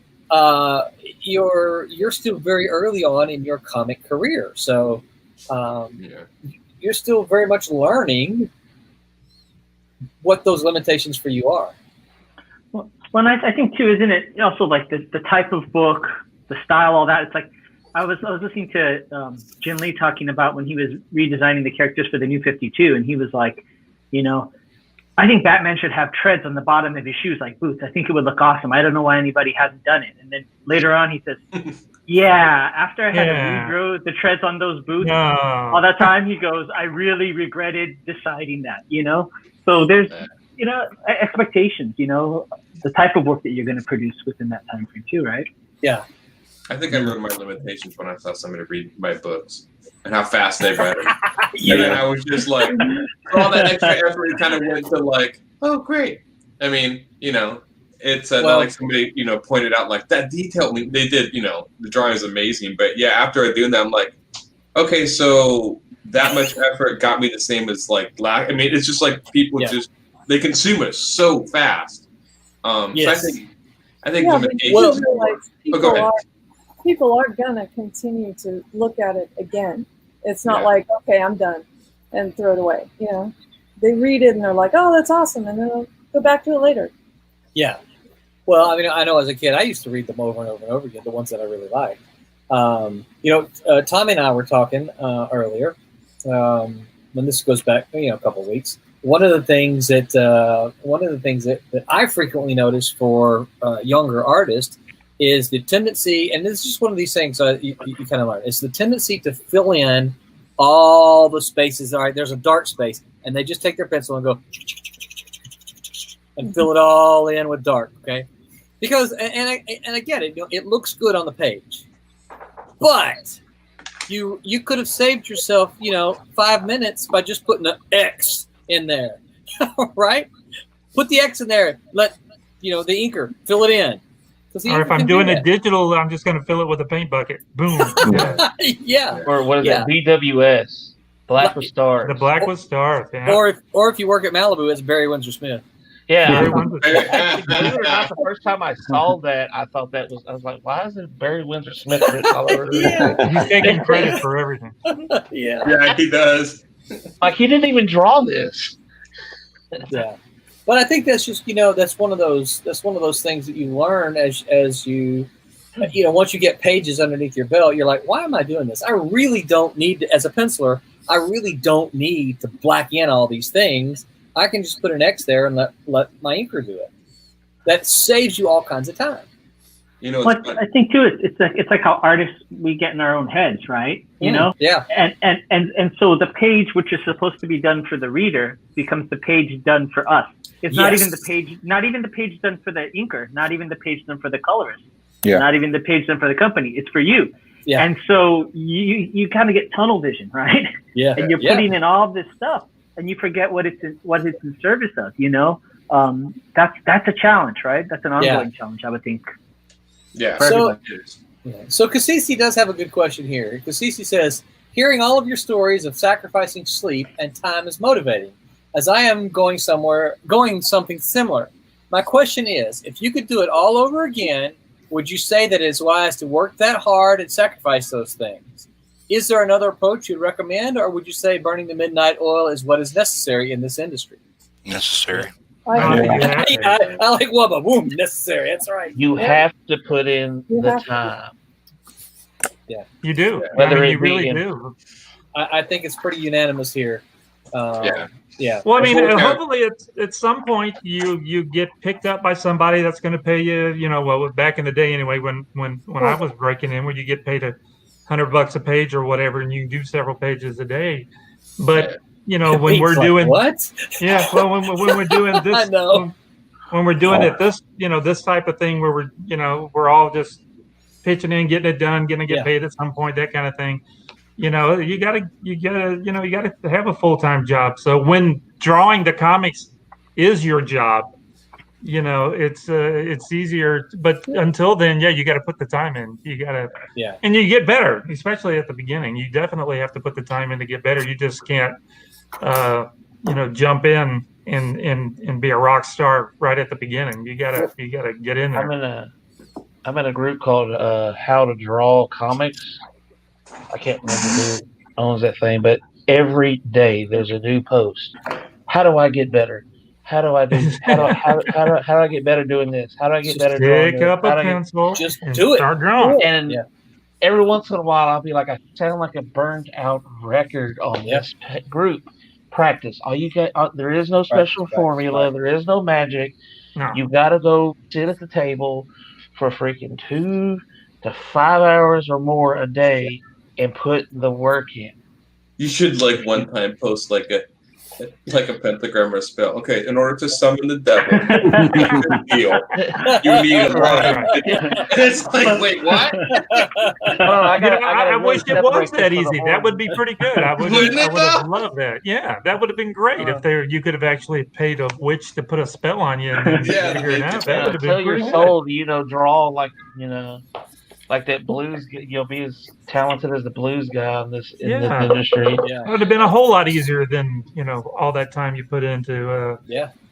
you're still very early on in your comic career, so you're still very much learning what those limitations for you are. Well, I think too, isn't it also like the type of book, the style, all that? It's like I was listening to Jin Lee talking about when he was redesigning the characters for the New 52, and he was like, you know, I think Batman should have treads on the bottom of his shoes like boots. I think it would look awesome. I don't know why anybody hasn't done it. And then later on he says, yeah, after I had to regrow the treads on those boots all that time, he goes, I really regretted deciding that, you know? So there's, you know, expectations, you know, the type of work that you're going to produce within that time frame too, right? Yeah. I think I wrote my limitations when I saw somebody read my books and how fast they read them. And then I was just like, for all that extra effort, it kind of went to like, oh, great. I mean, you know, it's not like somebody, you know, pointed out like that detail. They did, you know, the drawing is amazing. But yeah, after I doing that, I'm like, okay, so that much effort got me the same as like, I mean, it's just like people just, they consume it so fast. So I think limitations. People are gonna continue to look at it again. It's not like, okay, I'm done, and throw it away. You know, they read it and they're like, oh, that's awesome, and then they'll go back to it later. Yeah. Well, I mean, I know as a kid, I used to read them over and over and over again, the ones that I really liked. You know, Tommy and I were talking earlier, when this goes back, you know, a couple of weeks. One of the things that I frequently notice for younger artists is the tendency, and this is just one of these things you kind of learn. It's the tendency to fill in all the spaces. All right, there's a dark space, and they just take their pencil and go and fill it all in with dark. Okay, because and I get it. You know, it looks good on the page, but you could have saved yourself, you know, 5 minutes by just putting an X in there, right? Put the X in there. Let, you know, the inker fill it in. Or if I'm doing it digital, I'm just going to fill it with a paint bucket. Boom. Yeah. Or what is it? BWS. Black with stars. The black with stars. Yeah. Or if you work at Malibu, it's Barry Windsor Smith. Yeah. Actually, believe it or not, the first time I saw that, I thought I was like, why is it Barry Windsor Smith written all over? He's taking credit for everything. Yeah, he does. Like, he didn't even draw this. Yeah. But I think that's just, you know, that's one of those things that you learn as you know, once you get pages underneath your belt, you're like, why am I doing this? I really don't need to, as a penciler, I really don't need to black in all these things. I can just put an X there and let my inker do it. That saves you all kinds of time. You know, but I think too, it's like how artists, we get in our own heads, right? You know? Yeah. And so the page, which is supposed to be done for the reader, becomes the page done for us. It's not even the page done for the inker, not even the page done for the colorist, not even the page done for the company. It's for you. Yeah. And so you kind of get tunnel vision, right? Yeah. And you're putting in all this stuff, and you forget what it's in service of. You know, that's a challenge, right? That's an ongoing challenge, I would think. Yeah. So Cassisi does have a good question here. Cassisi says, hearing all of your stories of sacrificing sleep and time is motivating, as I am going something similar. My question is, if you could do it all over again, would you say that it's wise to work that hard and sacrifice those things? Is there another approach you'd recommend, or would you say burning the midnight oil is what is necessary in this industry? Necessary. I like Wubba. Boom, necessary. That's right. You have to put in the time. Yeah, you do. Whether you really do. I think it's pretty unanimous here. Yeah. Well, I mean, hopefully at some point you get picked up by somebody that's going to pay you. You know, well, back in the day anyway, when I was breaking in, where you get paid $100 a page or whatever, and you do several pages a day. But you know, when we're doing what? Yeah. Well, when we're doing this, I know. When we're doing it, this type of thing where we're all just pitching in, getting it done, going to get paid at some point, that kind of thing. You know, you gotta have a full-time job. So when drawing the comics is your job, it's easier. But until then, you got to put the time in. You got to, and you get better, especially at the beginning. You definitely have to put the time in to get better. You just can't, jump in and be a rock star right at the beginning. You gotta get in there. I'm in a group called How to Draw Comics. I can't remember who owns that thing, but every day there's a new post. How do I get better? How do I do? How do I get better doing this? How do I get better drawing this? Pick up a pencil, just do it. Start drawing. And every once in a while, I'll be like, I sound like a burned out record on this group. Practice. All you get. There is no special formula. There is no magic. No. You got to go sit at the table for freaking 2 to 5 hours or more a day and put the work in. You should one time post like a pentagram or a spell. Okay, in order to summon the devil, you need a line. It's like, wait, what? I wish it was that easy. That would be pretty good. I would have loved that. Yeah, that would have been great if you could have actually paid a witch to put a spell on you and then figure it out. That would have been Tell pretty your good. soul, draw like that blues. You'll be as talented as the blues guy in this industry. It would have been a whole lot easier than all that time you put into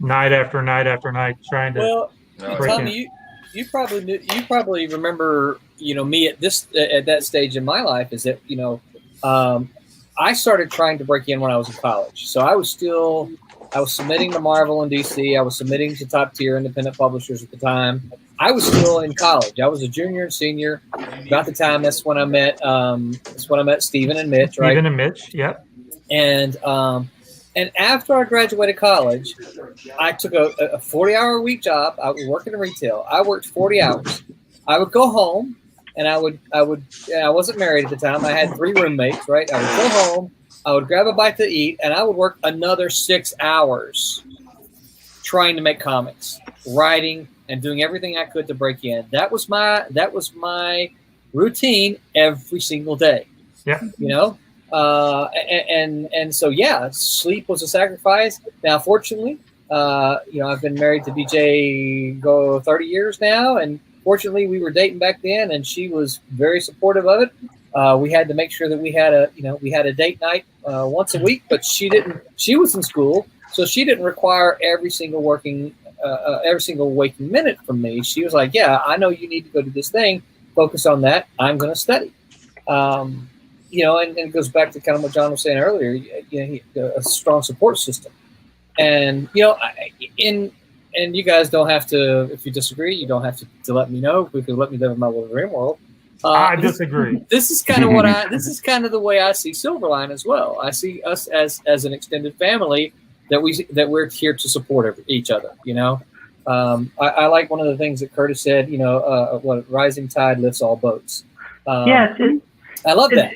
night after night after night trying to. Well, Tommy, you probably remember me at that stage in my life is that I started trying to break in when I was in college, so I was submitting to Marvel and DC. I was submitting to top tier independent publishers at the time. I was still in college. I was a junior and senior. About the time, that's when I met Stephen and Mitch. Right? Stephen and Mitch, yep. And after I graduated college, I took a 40-hour a week job. I was working in retail. I worked 40 hours. I would go home, and I wasn't married at the time. I had 3 roommates. Right? I would go home. I would grab a bite to eat, and I would work another 6 hours trying to make comics, writing, and doing everything I could to break in. That was my routine every single day. Yeah. And so sleep was a sacrifice. Now, fortunately, I've been married to BJ 30 years now, and fortunately, we were dating back then, and she was very supportive of it. We had to make sure that we had a date night once a week, but she didn't. She was in school, so she didn't require every single waking minute from me. She was like, "Yeah, I know you need to go do this thing. Focus on that. I'm going to study." And it goes back to kind of what John was saying earlier. A strong support system, and and you guys don't have to. If you disagree, you don't have to let me know. You can let me live in my little dream world. I disagree. This is kind of the way I see Silverline as well. I see us as an extended family that we're here to support each other. I like one of the things that Kurtis said. What rising tide lifts all boats. I love that.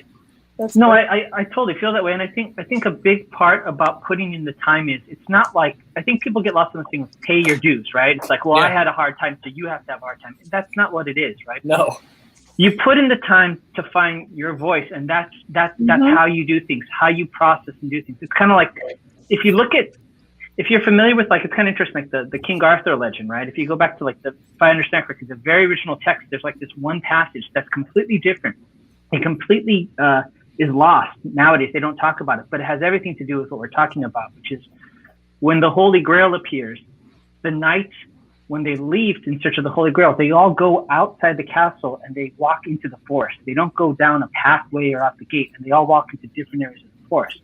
I totally feel that way, and I think a big part about putting in the time is it's not like I think people get lost in the thing of pay your dues, right? It's like, I had a hard time, so you have to have a hard time. That's not what it is, right? No. You put in the time to find your voice, and that's how you do things, how you process and do things. It's kind of like if you're familiar with it's kind of interesting, like the King Arthur legend, right? If you go back to if I understand correctly, the very original text, there's this one passage that's completely different. It completely is lost nowadays. They don't talk about it, but it has everything to do with what we're talking about, which is when the Holy Grail appears, the knights, when they leave in search of the Holy Grail, they all go outside the castle and they walk into the forest. They don't go down a pathway or out the gate, and they all walk into different areas of the forest.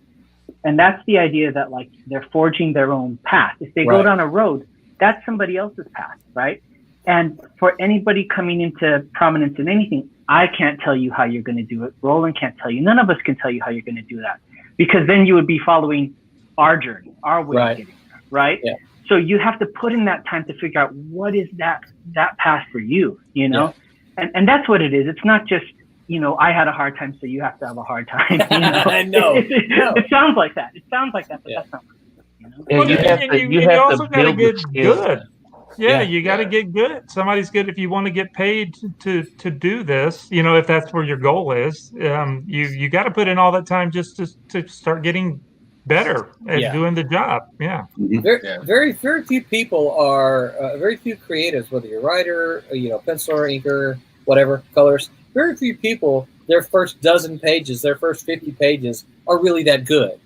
And that's the idea that they're forging their own path. If they go down a road, that's somebody else's path, right? And for anybody coming into prominence in anything, I can't tell you how you're going to do it. Roland can't tell you. None of us can tell you how you're going to do that, because then you would be following our journey, our way of getting there, right? Yeah. So you have to put in that time to figure out what is that path for you, and that's what it is. It's not just, I had a hard time, so you have to have a hard time. I know. It sounds like that. But that's not what it is. You also got to get good. Yeah, you got to get good. Somebody's good if you want to get paid to do this. If that's where your goal is, you got to put in all that time just to start getting better at doing the job. Yeah. Very few people are very few creatives, whether you're a writer, penciler, inker, whatever colors. Very few people, their first dozen pages, their first 50 pages are really that good.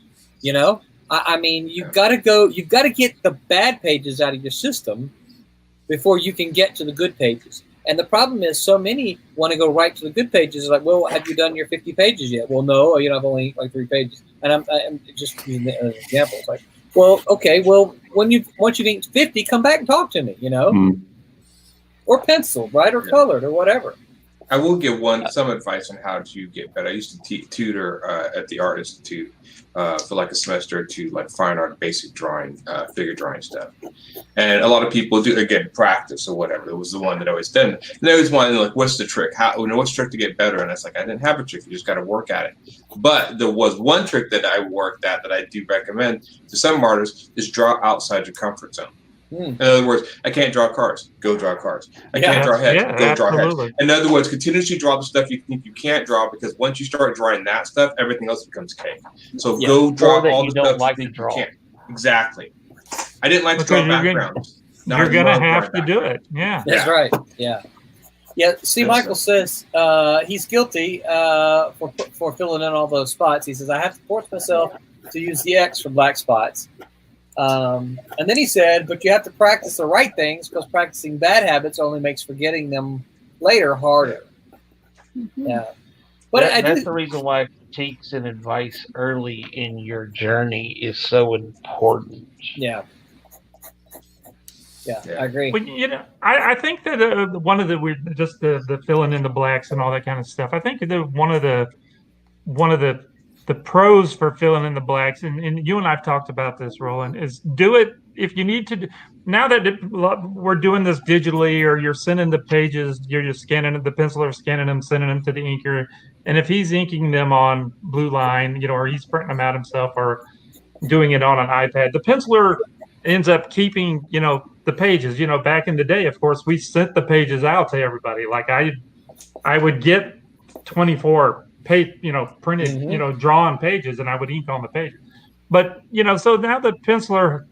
I mean, you've got to get the bad pages out of your system before you can get to the good pages. And the problem is, so many want to go right to the good pages. Like, well, have you done your 50 pages yet? Well, no, I've only like 3 pages. And I'm just using it as an example. It's like, well, okay, well, once you've inked 50, come back and talk to me, or penciled, right, or colored, or whatever. I will give some advice on how to get better. I used to tutor at the Art Institute for like a semester to like fine art, basic drawing, figure drawing stuff. And a lot of people do, again, practice or whatever. It was the one that always did. And they always wanted to like, what's the trick? What's the trick to get better? And it's like, I didn't have a trick. You just got to work at it. But there was one trick that I worked at that I do recommend to some artists is draw outside your comfort zone. In other words, I can't draw cars. Go draw cars. I can't draw heads. Go draw heads. In other words, continuously draw the stuff you think you can't draw, because once you start drawing that stuff, everything else becomes cake. So go draw all the stuff you can't. Exactly. I didn't like to draw backgrounds. You're going to have to do it. Yeah. That's right. Yeah. Yeah. See, Michael says he's guilty for filling in all those spots. He says, I have to force myself to use the X for black spots. And then he said, but you have to practice the right things, because practicing bad habits only makes forgetting them later harder. Yeah. But that's the reason why critiques and advice early in your journey is so important. Yeah. Yeah, I agree. Well, I think that one of the filling in the blacks and all that kind of stuff. I think that one of the pros for filling in the blacks, and you and I've talked about this, Roland, is do it if you need to. Now that we're doing this digitally, or you're sending the pages, you're just scanning the penciler, scanning them, sending them to the inker, and if he's inking them on Blue Line, or he's printing them out himself, or doing it on an iPad, the penciler ends up keeping, the pages. Back in the day, of course, we sent the pages out to everybody. Like I would get 24 printed, drawn pages, and I would ink on the pages. But, so now the penciler,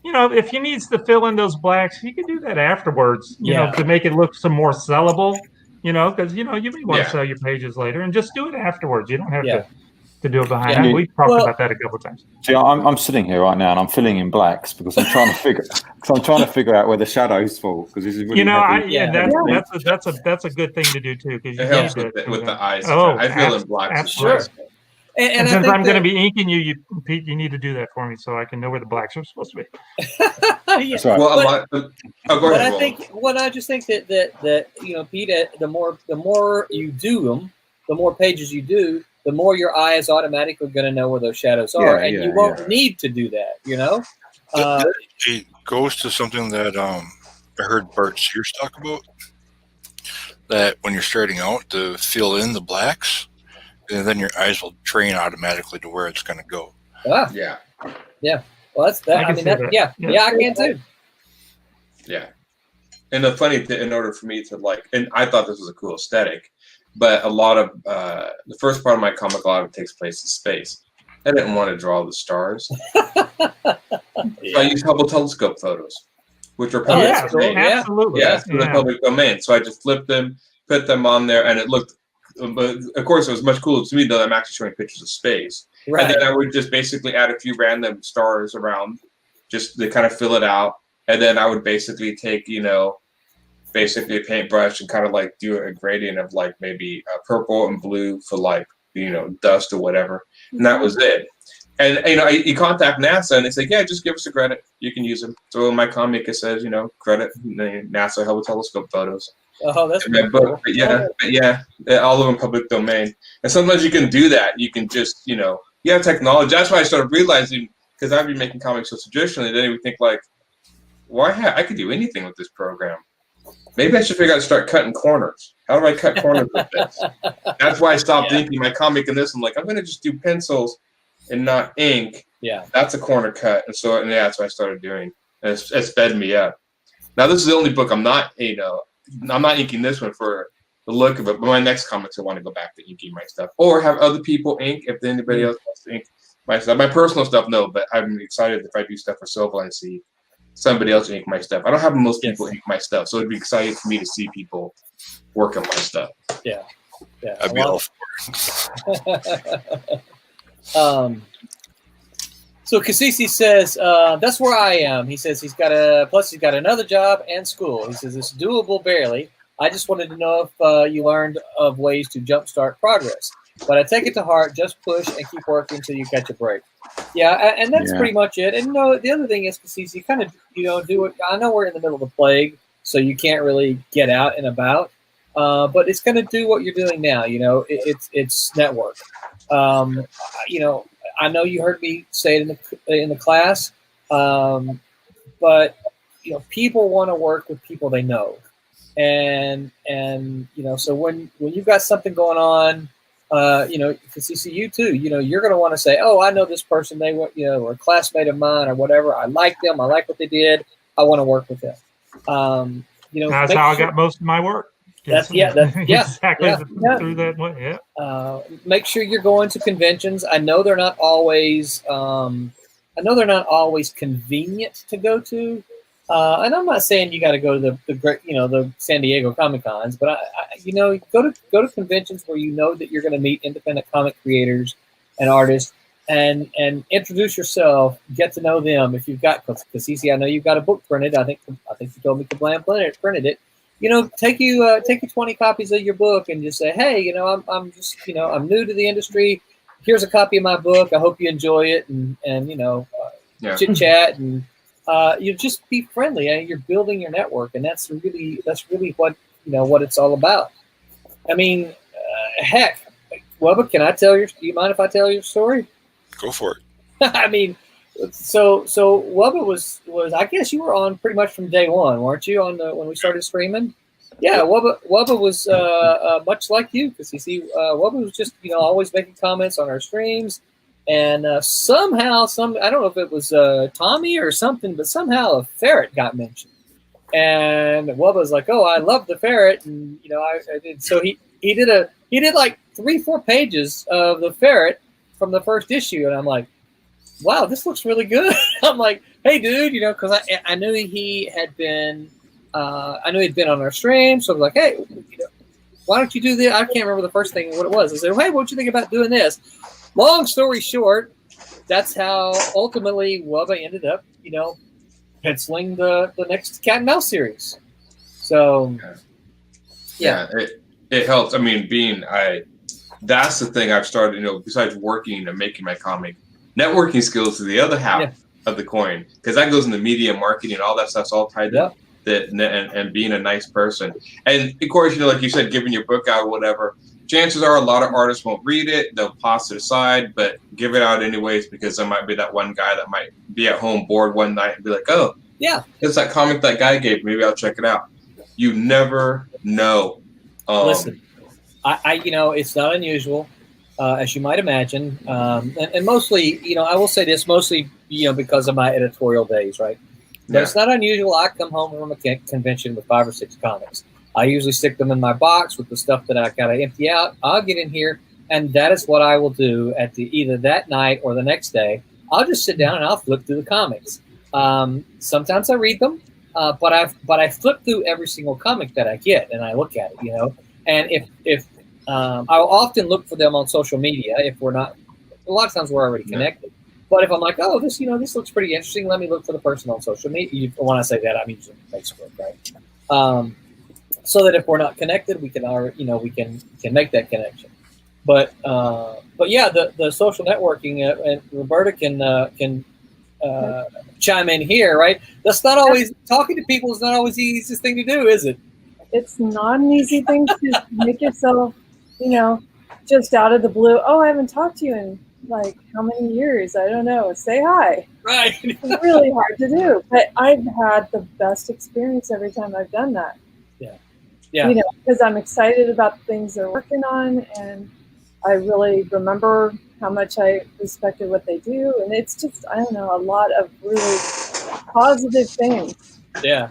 if he needs to fill in those blacks, he can do that afterwards, to make it look some more sellable, because, you may want to sell your pages later, and just do it afterwards. You don't have to do it behind it. We've talked about that a couple of times. See, I'm sitting here right now and I'm filling in blacks because I'm trying to figure out where the shadows fall, because this is really that's a good thing to do too, because it helps with the eyes. I fill in blacks. Sure. And since I'm going to be inking Pete, you need to do that for me so I can know where the blacks are supposed to be. Right. Well, go ahead. I just think that Pete, the more you do them, the more pages you do, the more your eye is automatically going to know where those shadows are, and you won't need to do that. It goes to something that I heard Bart Sears talk about. That when you're starting out, to fill in the blacks, and then your eyes will train automatically to where it's going to go. Yeah. Well, that's that. I can too. Yeah. And the funny thing, in order for me to and I thought this was a cool aesthetic, but a lot of the first part of my comic, a lot of it takes place in space. I didn't want to draw the stars. So I used Hubble telescope photos, which are public domain. Absolutely. Yeah, the public domain. So I just flipped them, put them on there, and it looked. But of course, it was much cooler to me that I'm actually showing pictures of space. Right. And then I would just basically add a few random stars around, just to kind of fill it out. And then I would basically take, basically a paintbrush and kind of do a gradient of maybe purple and blue for dust or whatever. And that was it. And, you contact NASA and they say, yeah, just give us a credit. You can use them. So in my comic, it says, credit NASA Hubble telescope photos. Oh, that's cool. But all of them public domain. And sometimes you can do that. You can just, you have technology. That's why I started realizing, because I've been making comics so traditionally, then you would think I could do anything with this program. Maybe I should figure out to start cutting corners. How do I cut corners with this? That's why I stopped inking my comic in this. I'm I'm going to just do pencils and not ink. Yeah. That's a corner cut. And so, that's what I started doing. And it's sped me up. Now, this is the only book I'm not, I'm not inking this one for the look of it, but my next comics I want to go back to inking my stuff, or have other people ink if anybody else wants to ink my stuff. My personal stuff, no, but I'm excited if I do stuff for Silverline, see somebody else ink my stuff. I don't have most people ink my stuff, so it'd be exciting for me to see people work on my stuff. Yeah. I'd be all for it. So Cassisi says, that's where I am. He says he's got another job and school. He says it's doable barely. I just wanted to know if you learned of ways to jumpstart progress. But I take it to heart. Just push and keep working until you catch a break. Yeah, and that's pretty much it. And the other thing is, Cassisi, you kind of do it. I know we're in the middle of the plague, so you can't really get out and about. But it's going to do what you're doing now. It's network. I know you heard me say it in the class, but people want to work with people they know, and so when you've got something going on, Cassisi, you too, you're going to want to say, oh, I know this person, they were a classmate of mine or whatever. I like them. I like what they did. I want to work with them. That's how I got most of my work. Exactly through that way. Yeah. Make sure you're going to conventions. I know they're not always convenient to go to. And I'm not saying you got to go to the San Diego Comic Cons, but go to conventions where that you're going to meet independent comic creators and artists, and introduce yourself, get to know them. If you've got, Cassisi, I know you've got a book printed. I think you told me Kablam printed it. Take you 20 copies of your book and just say, hey, I'm just, I'm new to the industry. Here's a copy of my book. I hope you enjoy it, and chit chat, and you just be friendly. And you're building your network, and that's really what what it's all about. I mean, heck, Wubba, do you mind if I tell your story? Go for it. I mean, so Wubba was I guess you were on pretty much from day one, weren't you? When we started streaming, yeah. Wubba was much like you, because Wubba was just always making comments on our streams, and somehow I don't know if it was Tommy or something, but somehow a ferret got mentioned, and Wubba was like, oh, I love the ferret, and I did. So he did like 3-4 pages of the ferret from the first issue, and I'm like, wow, this looks really good. I'm like, hey, dude, because I knew he had been, he'd been on our stream. So I was like, hey, why don't you do this? I can't remember the first thing, what it was. I said, hey, what do you think about doing this? Long story short, that's how ultimately Wubba ended up, penciling the next Cat and Mouse series. So, yeah. It helps. I mean, that's the thing I've started, besides working and making my comic, networking skills is the other half of the coin, because that goes into media, marketing, all that stuff's all tied up. And being a nice person, and of course, like you said, giving your book out or whatever. Chances are a lot of artists won't read it; they'll toss it aside. But give it out anyways, because there might be that one guy that might be at home bored one night and be like, "Oh, yeah, it's that comic that guy gave. Maybe I'll check it out." You never know. Listen, I it's not unusual. As you might imagine, and mostly, I will say this, mostly, because of my editorial days, right? But it's not unusual. I come home from a convention with 5 or 6 comics. I usually stick them in my box with the stuff that I got to empty out. I'll get in here, and that is what I will do at either that night or the next day. I'll just sit down and I'll flip through the comics. Sometimes I read them, but I flip through every single comic that I get, and I look at it, And if I'll often look for them on social media if we're not. A lot of times we're already connected. But if I'm like, oh, this looks pretty interesting, let me look for the person on social media. When I say that, I mean using Facebook, right? So that if we're not connected, we can we can make that connection. But yeah, the social networking, and Roberta can chime in here, right? That's not always, talking to people is not always the easiest thing to do, is it? It's not an easy thing to make yourself, just out of the blue. Oh, I haven't talked to you in like how many years? I don't know. Say hi. Right. It's really hard to do, but I've had the best experience every time I've done that. Yeah. Because I'm excited about the things they're working on, and I really remember how much I respected what they do, and it's just, I don't know, a lot of really positive things. Yeah.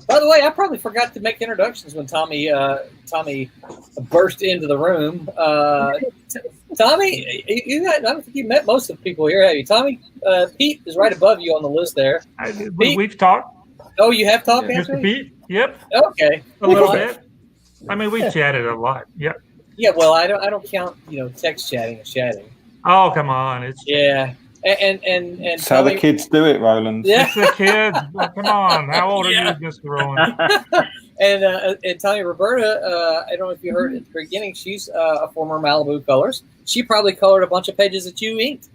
By the way, I probably forgot to make introductions when Tommy burst into the room. Tommy, I don't think you met most of the people here, have you? Tommy, Pete is right above you on the list there. We've talked. Oh, you have talked, Mr. Anthony? Pete? Yep. Okay. A little bit. I mean, we've chatted a lot. Yep. Yeah, well, I don't count, text chatting as chatting. Oh, come on. It's And That's how the kids do it, Roland. Yeah. It's the kids. Oh, come on. How old are you, Mr. Roland? And Tanya Roberta, I don't know if you heard at the beginning, she's a former Malibu Colors. She probably colored a bunch of pages that you inked.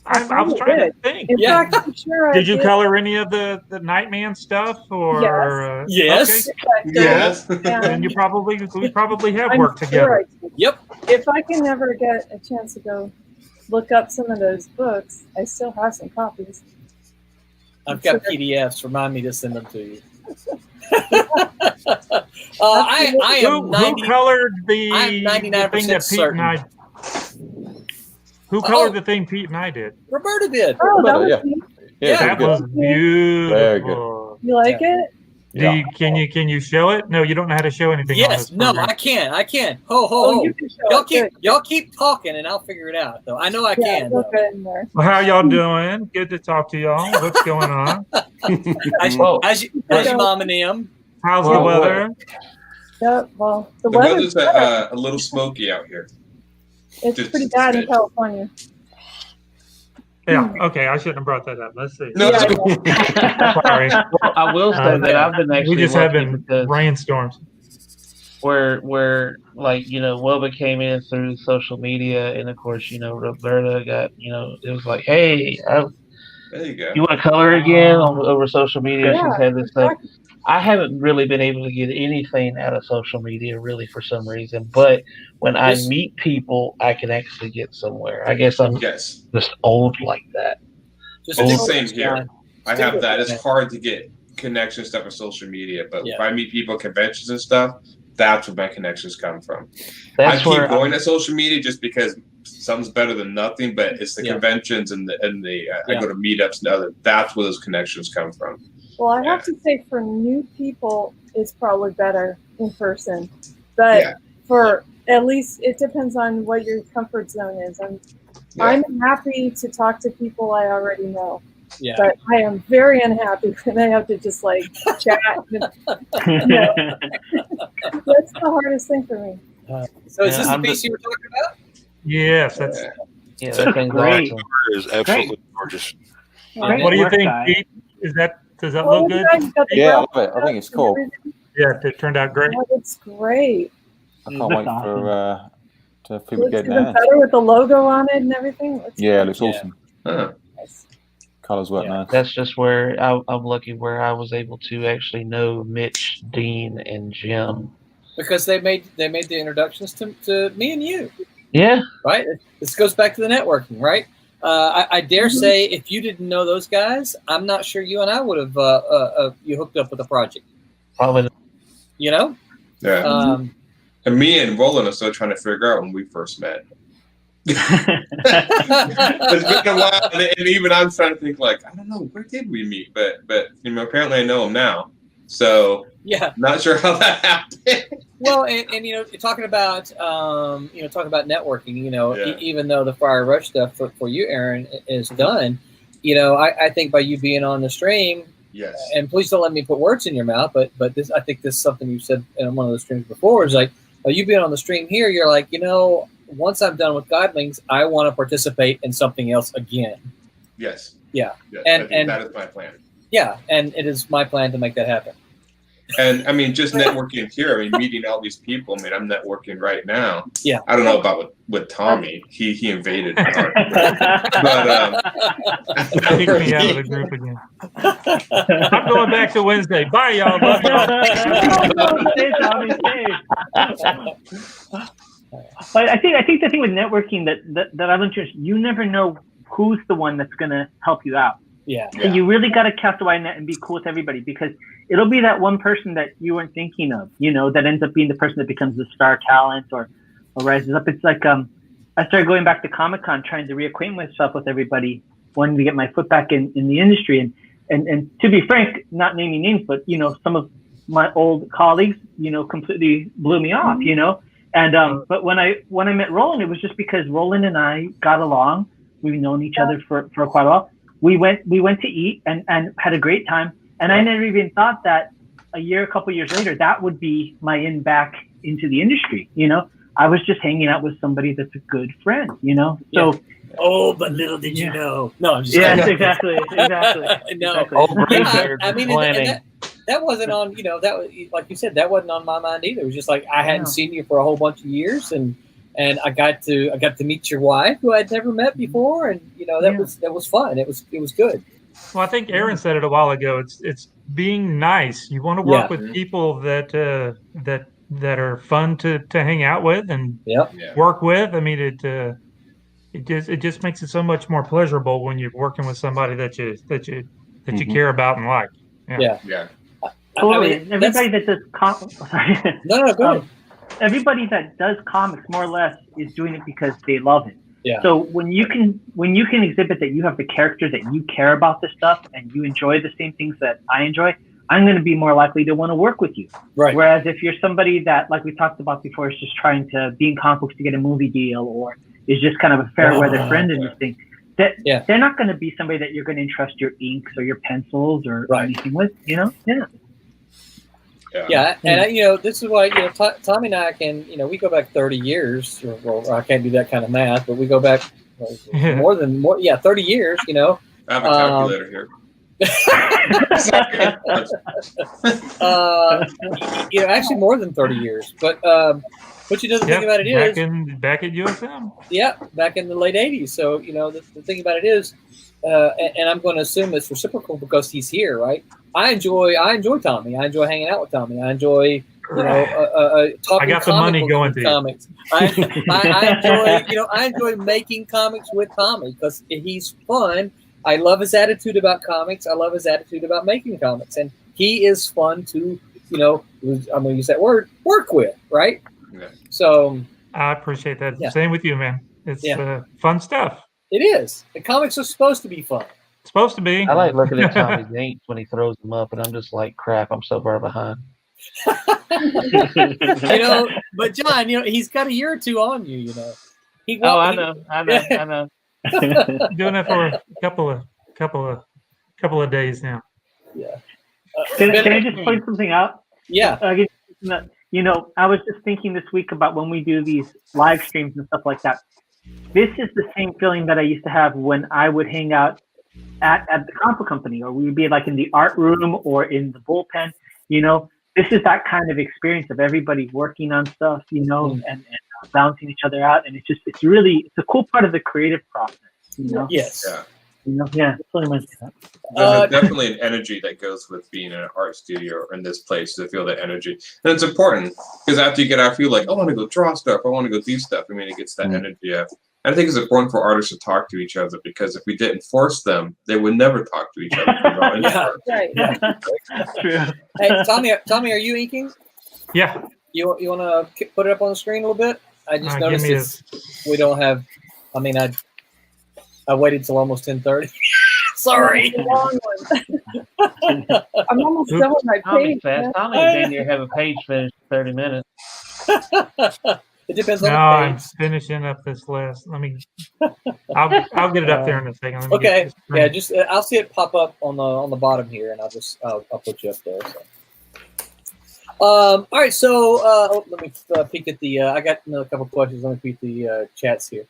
I was trying to think. In fact, I'm sure Did you color any of the Nightman stuff? Or Yes. Okay. Yes. And we probably have worked together. Yep. If I can ever get a chance to go look up some of those books, I still have some copies. I've got PDFs. Remind me to send them to you. I am who colored the I'm 99% thing that Pete certain. and I? Who colored the thing Pete and I did? Roberta did. Oh, that was yeah. me. That was beautiful. Very good. You like it? Can you show it? No, you don't know how to show anything. on Yes, this no, program. I can. Ho, ho, ho. You can show it. Y'all keep talking, and I'll figure it out. Though I know I can. Look right in there. Well, how y'all doing? Good to talk to y'all. What's going on? How's your mom and them? How's the weather? Yeah, well, the The weather's weather's better. a little smoky out here. It's just pretty bad in smidge. California. Yeah. Okay, I shouldn't have brought that up. Let's see. No, Sorry. Well, I will say that I've been actually We just lucky having because rainstorms. where like Woba came in through social media, and of course Roberta got it was like, hey, there you go. you want to color again over social media? Yeah, She's had this thing. exactly. I haven't really been able to get anything out of social media really for some reason, but when I meet people, I can actually get somewhere. I guess I'm just old like that. It's the same here. I have that. It's hard to get connection stuff on social media, but if I meet people at conventions and stuff, that's where my connections come from. I keep going to social media just because something's better than nothing, but it's the conventions and I go to meetups and other. That's where those connections come from. Well, I have to say for new people, it's probably better in person. But for at least, it depends on what your comfort zone is. I'm happy to talk to people I already know. Yeah. But I am very unhappy when I have to just like chat. That's the hardest thing for me. So is this the piece you were talking about? Yes, that's that thing's Great. awesome. It is absolutely gorgeous. What do you think, Pete? Does that look good? Yeah, I love it. I think it's cool. Yeah, it turned out great. Oh, it's great. I can't wait for people Looks get even there. better with the logo on it and everything. Yeah, it looks awesome. Colors work nice. That's just where I'm lucky where I was able to actually know Mitch, Dean, and Jim. Because they made the introductions to me and you. Yeah. Right? This goes back to the networking, right? I dare say if you didn't know those guys, I'm not sure you and I would have you hooked up with a project. Probably not. Yeah. And me and Roland are still trying to figure out when we first met. It's been a while, and even I'm trying to think like, I don't know, where did we meet? But apparently I know him now. So not sure how that happened. Well, and talking about networking, even though the Friar Rush stuff for you, Aaron, is done, I think by you being on the stream, and please don't let me put words in your mouth, but this, I think this is something you said in one of the streams before, is like, you being on the stream here, you're like, once I'm done with Godlings, I want to participate in something else again. Yes. Yeah. And that is my plan. Yeah, and it is my plan to make that happen. And I mean, just networking here. I mean, meeting all these people. I mean, I'm networking right now. Yeah. I don't know about with Tommy. He invaded my heart. But Kick me out of the group again. I'm going back to Wednesday. Bye, y'all. Love y'all. But I think the thing with networking that I've learned is you never know who's the one that's going to help you out. Yeah. So you really got to cast a wide net and be cool with everybody, because it'll be that one person that you weren't thinking of, that ends up being the person that becomes the star talent or rises up. It's like I started going back to Comic-Con, trying to reacquaint myself with everybody, wanting to get my foot back in the industry. And to be frank, not naming names, but some of my old colleagues, completely blew me off, And but when I met Roland, it was just because Roland and I got along. We've known each other for quite a while. We went to eat and had a great time. And I never even thought that a couple years later, that would be my in back into the industry. I was just hanging out with somebody that's a good friend. So. Yeah. Oh, but little did you know. No, I'm just yes, exactly. No, Exactly. I mean, and that wasn't on. That was, like you said, that wasn't on my mind either. It was just like I hadn't seen you for a whole bunch of years, and I got to meet your wife, who I'd never met before, and that was fun. It was good. Well, I think Aaron said it a while ago. It's being nice. You want to work with people that are fun to hang out with and work with. I mean, it just makes it so much more pleasurable when you're working with somebody that you care about and like. Yeah. Totally. Everybody that does No, go ahead. Everybody that does comics more or less is doing it because they love it. Yeah. So when you can exhibit that you have the character, that you care about this stuff and you enjoy the same things that I enjoy, I'm going to be more likely to want to work with you. Right. Whereas if you're somebody that, like we talked about before, is just trying to be in comic books to get a movie deal, or is just kind of a fair weather friend in this thing, they're not going to be somebody that you're going to entrust your inks or your pencils or anything with. Yeah. And this is why Tommy and I can we go back 30 years. Well, I can't do that kind of math, but we go back more 30 years. I have a calculator here. Actually more than 30 years. But the thing about it is back at USM. Yeah, back in the late 80s. So the thing about it is, and I'm going to assume it's reciprocal because he's here, right? I enjoy Tommy. I enjoy hanging out with Tommy. I enjoy talking. I got the money going to comics. I enjoy making comics with Tommy because he's fun. I love his attitude about comics. I love his attitude about making comics, and he is fun to I'm going to use that word, work with, right? Yeah. So I appreciate that. Same with you, man. It's fun stuff. It is. The comics are supposed to be fun. Supposed to be. I like looking at Tommy's inks when he throws them up, and I'm just like, crap, I'm so far behind. But John, he's got a year or two on you. I know. Doing it for a couple of days now. Yeah. Can I just point something out? Yeah. I was just thinking this week about when we do these live streams and stuff like that. This is the same feeling that I used to have when I would hang out at the comic book company, or we would be like in the art room or in the bullpen. This is that kind of experience of everybody working on stuff, and bouncing each other out. And it's a cool part of the creative process, Yes. Yeah. There's definitely an energy that goes with being in an art studio or in this place to feel that energy. And it's important because after you get out, feel like, I want to go draw stuff. I want to go do stuff. I mean, it gets that energy out. And I think it's important for artists to talk to each other because if we didn't force them, they would never talk to each other. True. Hey, Tommy, are you inking? Yeah. You want to put it up on the screen a little bit? I just noticed we don't have. I mean, I waited till almost 10:30. Sorry. Long one. I'm almost done with my page. Tommy been here have a page finished in 30 minutes. It depends on the page. I'm finishing up this list. I'll get it up there in a second. Okay. Yeah, just I'll see it pop up on the bottom here, and I'll put you up there. So. All right. So let me peek at the. I got a couple questions. Let me peek the chats here.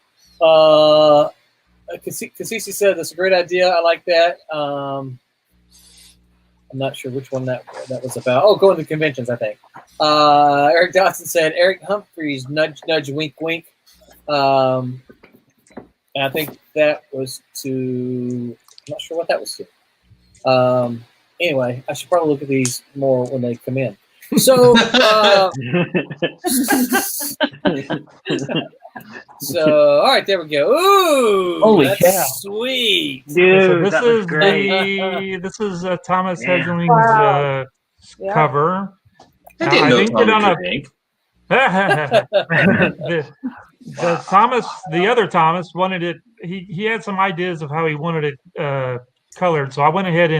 Kasisi said that's a great idea. I like that. I'm not sure which one that was about. Oh, going to conventions, I think. Eric Dodson said Eric Humphreys, nudge, nudge, wink, wink. And I think that was to. I'm not sure what that was to. Anyway, I should probably look at these more when they come in. So, all right, there we go. Ooh, holy that's cow! Sweet, dude. So this is Thomas Hedling's cover. I didn't know Tommy the other Thomas wanted it. He had some ideas of how he wanted it colored, so I went ahead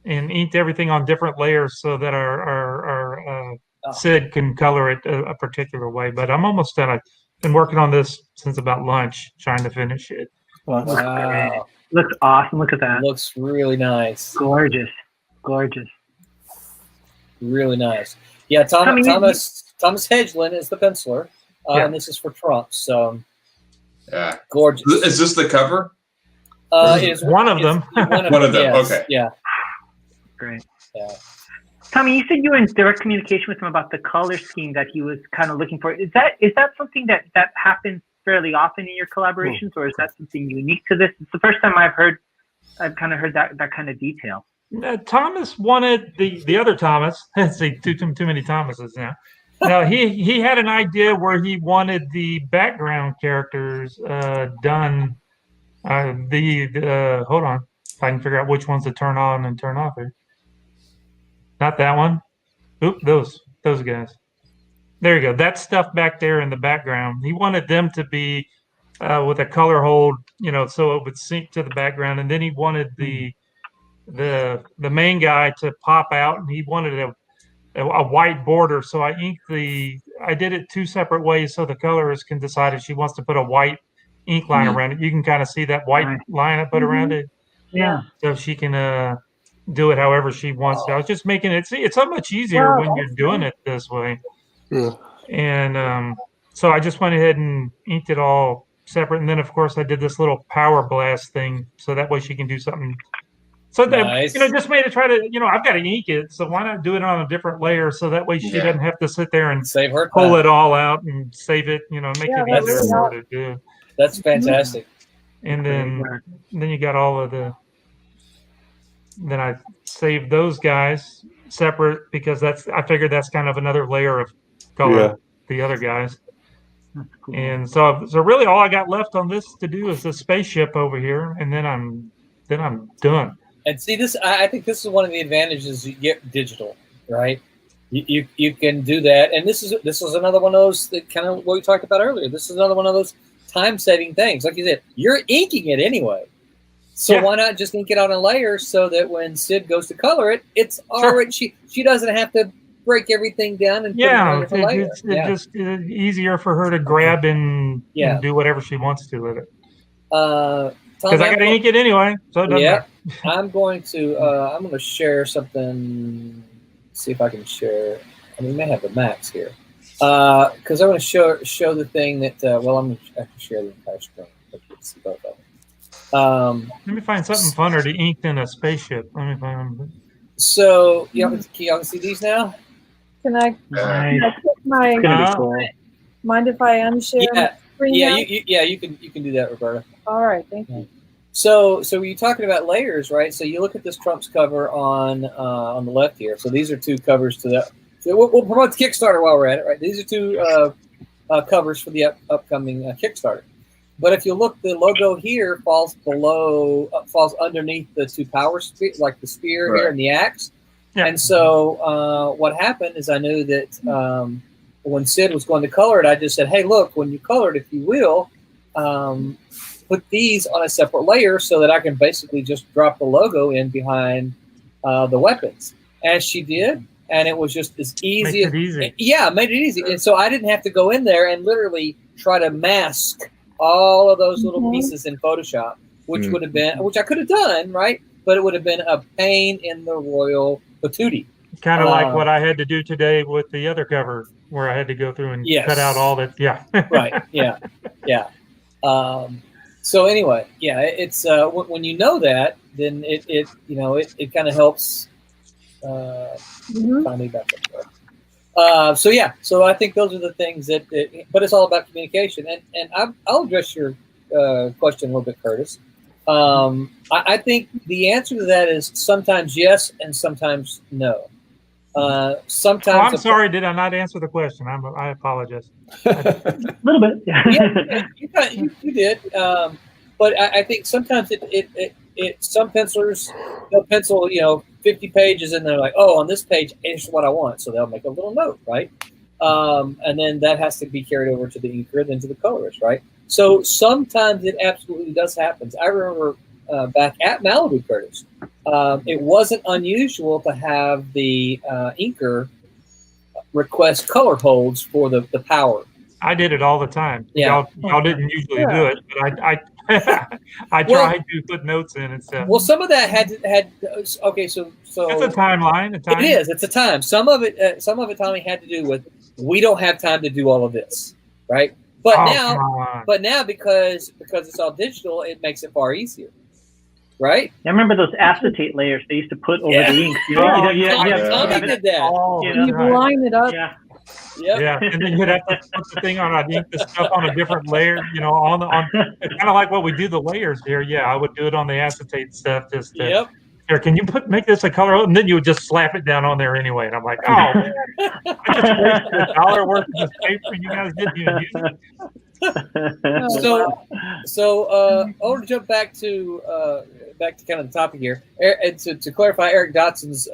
and inked everything on different layers so that our Sid can color it a particular way. But I'm almost done. I've been working on this since about lunch, trying to finish it. Wow. Looks awesome. Look at that. Looks really nice. Gorgeous. Gorgeous. Really nice. Yeah, Thomas Hedgeland is the penciler, and this is for Trump. So, yeah, gorgeous. Is this the cover? It's one of them. One of them. Yes. Okay. Yeah. Great. Yeah. Tommy, you said you were in direct communication with him about the color scheme that he was kind of looking for. Is that something that happens fairly often in your collaborations, or is that something unique to this? It's the first time I've kind of heard that kind of detail. Thomas wanted the other Thomas. Let's see, too many Thomases now. No, he had an idea where he wanted the background characters done. Hold on, if I can figure out which ones to turn on and turn off here. Not that one. Oop, those guys. There you go. That stuff back there in the background. He wanted them to be with a color hold, so it would sync to the background. And then he wanted the main guy to pop out, and he wanted a white border. So I did it two separate ways so the colorist can decide if she wants to put a white ink line around it. You can kind of see that white line I put around it. Yeah. So she can do it however she wants to. I was just making it. See, it's so much easier when you're doing it this way. Yeah. And so I just went ahead and inked it all separate. And then, of course, I did this little power blast thing so that way she can do something. So that, just made it try to, I've got to ink it. So why not do it on a different layer so that way she doesn't have to sit there and save her pull it all out and save it, make it easier for her to do. That's fantastic. And then you got all of then I saved those guys separate because I figured that's kind of another layer of color, the other guys. Cool. And so really all I got left on this to do is the spaceship over here, and then I'm done. And see this, I think this is one of the advantages you get digital, right? You can do that, and this is another one of those that kind of what we talked about earlier. This is another one of those time-saving things. Like you said, you're inking it anyway. So why not just ink it on a layer so that when Sid goes to color it, it's already she doesn't have to break everything down and put it on a different layer. It's just easier for her to grab and do whatever she wants to with it. Because I got to ink it anyway, so it doesn't matter. I'm going to share something. See if I can share. We may have the max here because I want to show the thing that. I'm going to actually share the entire screen. Let's see both of them. Let me find something funner to ink than a spaceship. Let me find them. So, y'all can see these now? Can I put my mind if I unshare my screen now? You can do that, Roberta. All right, thank you. So you're talking about layers, right? So you look at this Trump's cover on the left here. So these are two covers to the. So we'll promote the Kickstarter while we're at it, right? These are two covers for the upcoming Kickstarter. But if you look, the logo here falls underneath the two power like the spear here and the axe. Yeah. And so what happened is I knew that when Sid was going to color it, I just said, hey, look, when you color it, if you will, put these on a separate layer so that I can basically just drop the logo in behind the weapons. As she did, and it was just as easy. Makes it easy. Yeah, made it easy. And so I didn't have to go in there and literally try to mask all of those little pieces in Photoshop, which would have been, which I could have done, right? But it would have been a pain in the royal patootie. Kind of like what I had to do today with the other cover, where I had to go through and cut out all that. Yeah. Right. Yeah. Yeah. So anyway, it's when you know that, then it kind of helps. Find me back up there. So I think those are the things that but it's all about communication. And I'll address your question a little bit, Curtis. I think the answer to that is sometimes yes and sometimes no. Sometimes. I'm sorry, did I not answer the question? I apologize. A little bit. Yeah, you did. But I think sometimes some pencilers they'll pencil 50 pages and they're like, oh, on this page is what I want, so they'll make a little note, right? And then that has to be carried over to the inker, then to the colorist, right? So sometimes it absolutely does happen. I remember back at Malibu, Curtis, it wasn't unusual to have the inker request color holds for the power. I did it all the time. Yeah. Y'all didn't usually do it, but I tried to put notes in and stuff. Well, some of that had okay. So it's a timeline. It is. It's a time. Some of it, Tommy, had to do with we don't have time to do all of this, right? But now because it's all digital, it makes it far easier, right? I remember those acetate layers they used to put over the ink. Tommy did that. You line it up. Yeah. Yeah, and then you'd have to put the thing on. I'd ink the stuff on a different layer. On it's kind of like what we do the layers here. Yeah, I would do it on the acetate stuff. Just here, can you make this a color? And then you would just slap it down on there anyway. And I'm like, oh, man, I just wasted $1 worth of this paper. You guys didn't even use it. So I want to jump back to kind of the topic here. And to clarify, Eric Dotson's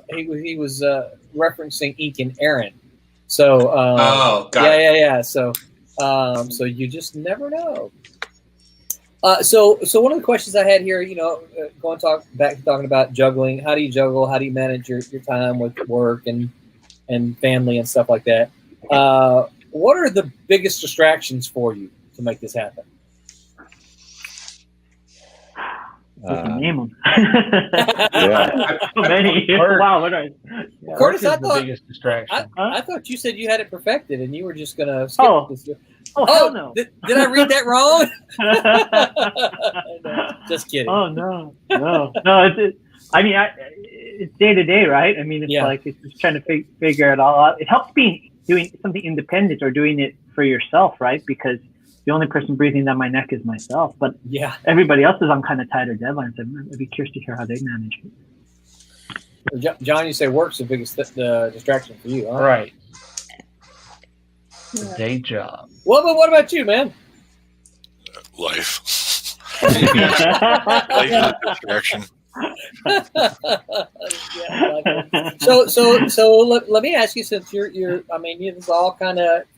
he was referencing ink and Aaron. So yeah. So you just never know. So one of the questions I had here, talking about juggling. How do you juggle? How do you manage your time with work and family and stuff like that? What are the biggest distractions for you to make this happen? Name them. So many. Wow, what are Curtis, I the thought biggest distraction. I thought you said you had it perfected and you were just gonna skip this. Hell no. Did I read that wrong? No, just kidding. Oh no. It's day to day, right? I mean, it's like it's just trying to figure it all out. It helps being doing something independent or doing it for yourself, right? Because the only person breathing down my neck is myself. But everybody else is on kind of tighter deadlines. I'd be curious to hear how they manage it. John, you say work's the biggest distraction for you, huh? Right. The day job. Well, but what about you, man? Life. Life is a distraction. So let me ask you, since you're I mean, this is all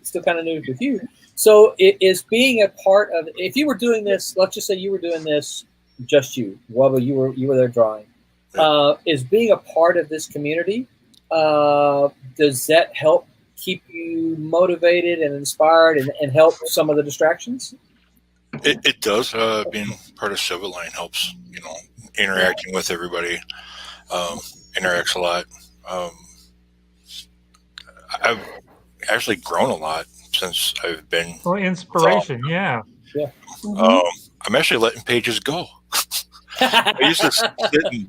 still kind of new with you. So is being a part of, if you were doing this, let's just say you were doing this, just you, Wubba, you were there drawing. Is being a part of this community, does that help keep you motivated and inspired and help some of the distractions? It does. Being part of Silverline helps, interacting with everybody, interacts a lot. I've actually grown a lot since I've been. Well, inspiration, yeah. I'm actually letting pages go. I used to sit and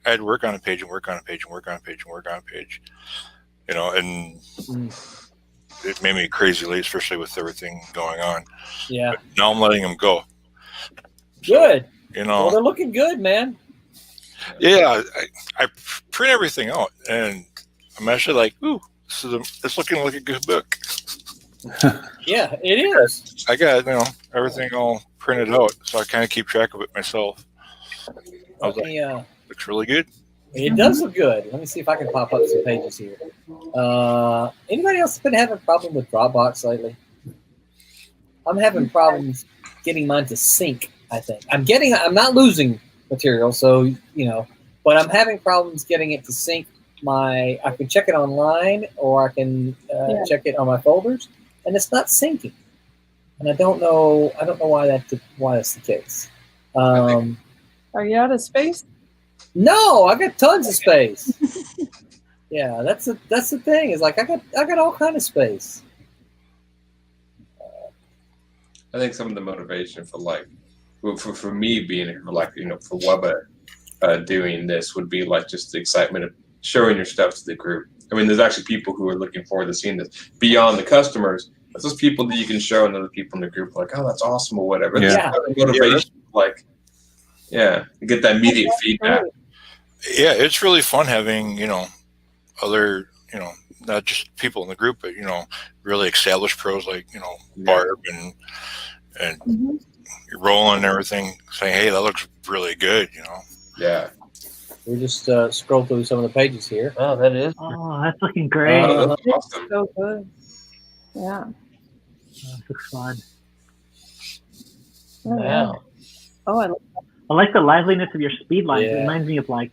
I'd work on a page and work on a page and work on a page and work on a page, and it made me crazy late, especially with everything going on. Yeah. But now I'm letting them go. Good. Well, they're looking good, man. Yeah, I print everything out, and I'm actually like, ooh, it's looking like a good book. Yeah, it is. I got everything all printed out, so I kind of keep track of it myself. I was like, looks really good. It does look good. Let me see if I can pop up some pages here. Anybody else been having a problem with Dropbox lately? I'm having problems getting mine to sync. I think I'm not losing material, so but I'm having problems getting it to sync. I can check it online, or I can check it on my folders, and it's not syncing. And I don't know why that's the case. Are you out of space? No, I got tons of space. Yeah, that's the thing. Is like I got all kind of space. I think some of the motivation for me being here, for Wubba doing this would be like just the excitement of showing your stuff to the group. I mean, there's actually people who are looking forward to seeing this beyond the customers. It's those people that you can show and other people in the group like, oh, that's awesome or whatever. Yeah. Motivation, get that immediate feedback. Yeah, it's really fun having, other, not just people in the group, but, really established pros like, Barb and Roland and everything saying, hey, that looks really good, Yeah. We just scroll through some of the pages here. Oh, that is. Oh, that's looking great. That's awesome. So good. Yeah. That looks fun. Oh, yeah. Oh, I like the liveliness of your speed lines. Yeah. It reminds me of like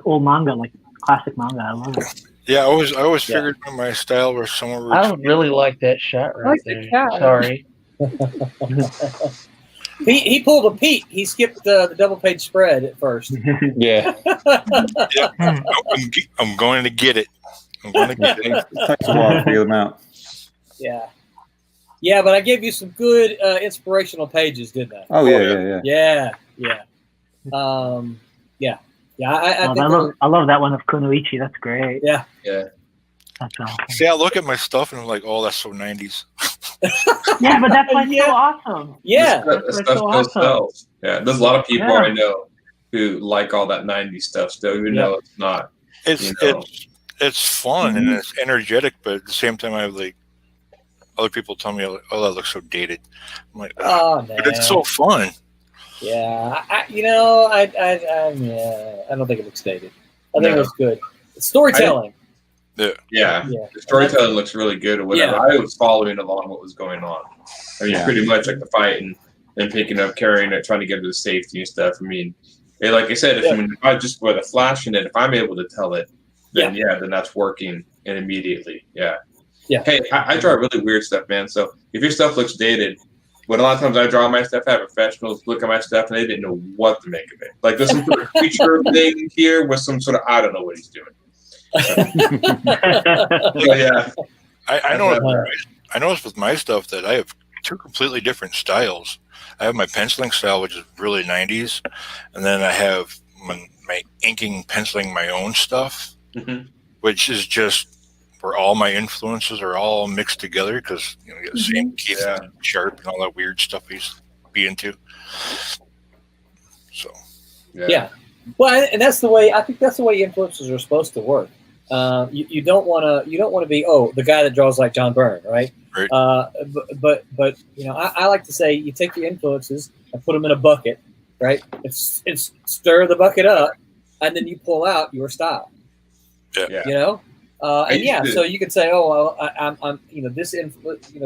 old manga, like classic manga. I love it. Yeah, I always figured my style was somewhere. I would really like that shot right there. Sorry. He pulled a Pete. He skipped the double page spread at first. Yeah. I'm going to get it. I'm going to get it. It takes a while to feel them out. Yeah. Yeah, but I gave you some good inspirational pages, didn't I? Oh, yeah. Yeah. I love that one of Kunoichi. That's great. Yeah. That's awesome. See, I look at my stuff and I'm like, oh, that's so 90s. Yeah, but that's like so awesome. Yeah. That stuff still sells. Yeah, there's a lot of people I know who like all that 90s stuff still, even though it's not. It's fun and it's energetic, but at the same time, I have like other people tell me, oh, that looks so dated. I'm like, oh, man. But it's so fun. Yeah, I don't think it looks dated. I think it looks good. It's storytelling. The storytelling looks really good or whatever. I was following along what was going on. I mean, pretty much like the fight and picking up, carrying it, trying to get to the safety and stuff. I mean, like I said, if I just with a flash in it, if I'm able to tell it, then then that's working and immediately. Yeah. Hey, I draw really weird stuff, man. So if your stuff looks dated, when a lot of times I draw my stuff, I have professionals look at my stuff and they didn't know what to make of it. Like there's some sort of feature thing here with some sort of, I don't know what he's doing. I noticed with my stuff that I have two completely different styles. I have my penciling style, which is really 90s, and then I have my inking, penciling my own stuff, which is just where all my influences are all mixed together because you get the same Keith Sharp and all that weird stuff he's be into. So, well, and that's the way I think that's the way influencers are supposed to work. You don't want to be the guy that draws like John Byrne, right? Right. But I like to say you take your influences and put them in a bucket, right? It's stir the bucket up, and then you pull out your style. Yeah. So you could say, I'm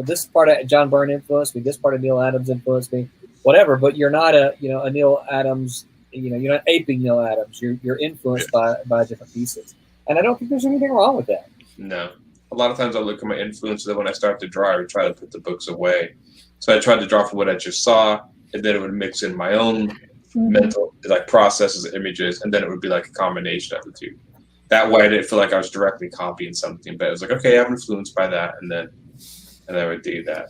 this part of John Byrne influenced me, this part of Neil Adams influenced me, whatever. But you're not a Neil Adams, you're not aping Neil Adams. You're influenced by different pieces, and I don't think there's anything wrong with that. No, a lot of times I look at my influences, and when I start to draw, I would try to put the books away. So I tried to draw from what I just saw, and then it would mix in my own mental processes, images, and then it would be like a combination of the two. That way, I didn't feel like I was directly copying something, but it was like, okay, I'm influenced by that, and then I would do that,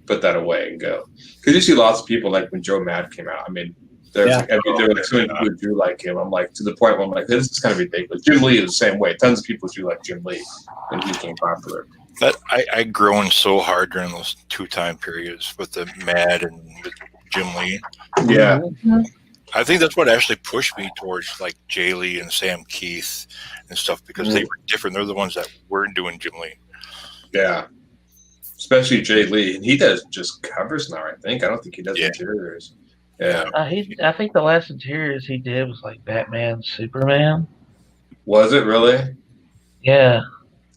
put that away and go. Because you see lots of people like when Joe Mad came out. I mean, there were like so many people who drew like him. I'm like to the point where I'm like, this is kind of ridiculous. Jim Lee is the same way. Tons of people drew like Jim Lee when he became popular. But I grown so hard during those 2 time periods with the Mad and with Jim Lee. Yeah. I think that's what actually pushed me towards like Jay Lee and Sam Keith and stuff because they were different. They're the ones that weren't doing Jim Lee. Yeah. Especially Jay Lee. And he does just covers now, I think. I don't think he does interiors. Yeah. I think the last interiors he did was like Batman, Superman. Was it really? Yeah.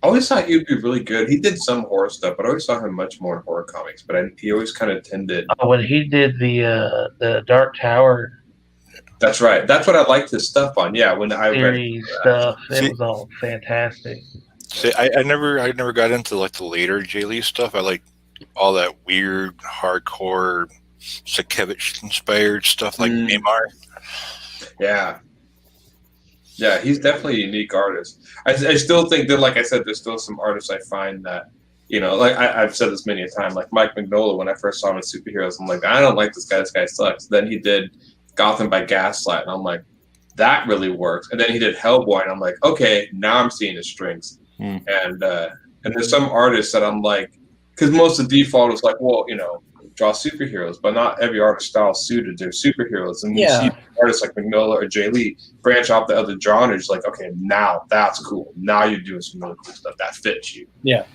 I always thought he'd be really good. He did some horror stuff, but I always saw him much more in horror comics. But he always kind of tended. Oh, when he did the Dark Tower. That's right. That's what I liked his stuff on. Yeah, when I read stuff, it was all fantastic. See, I never got into like the later Jay Lee stuff. I like all that weird, hardcore, Sakevich inspired stuff like Neymar. Yeah. Yeah, he's definitely a unique artist. I still think that, like I said, there's still some artists I find that, like I've said this many a time, like Mike Mignola, when I first saw him in Superheroes, I'm like, I don't like this guy sucks. Then he did Gotham by Gaslight, and I'm like, that really works. And then he did Hellboy, and I'm like, okay, now I'm seeing his strengths. And there's some artists that I'm like, because most of the default is like, well, draw superheroes, but not every artist style suited their superheroes. And you see artists like Mignola or Jay Lee branch off the other genres, like, okay, now that's cool. Now you're doing some really cool stuff that fits you. Yeah.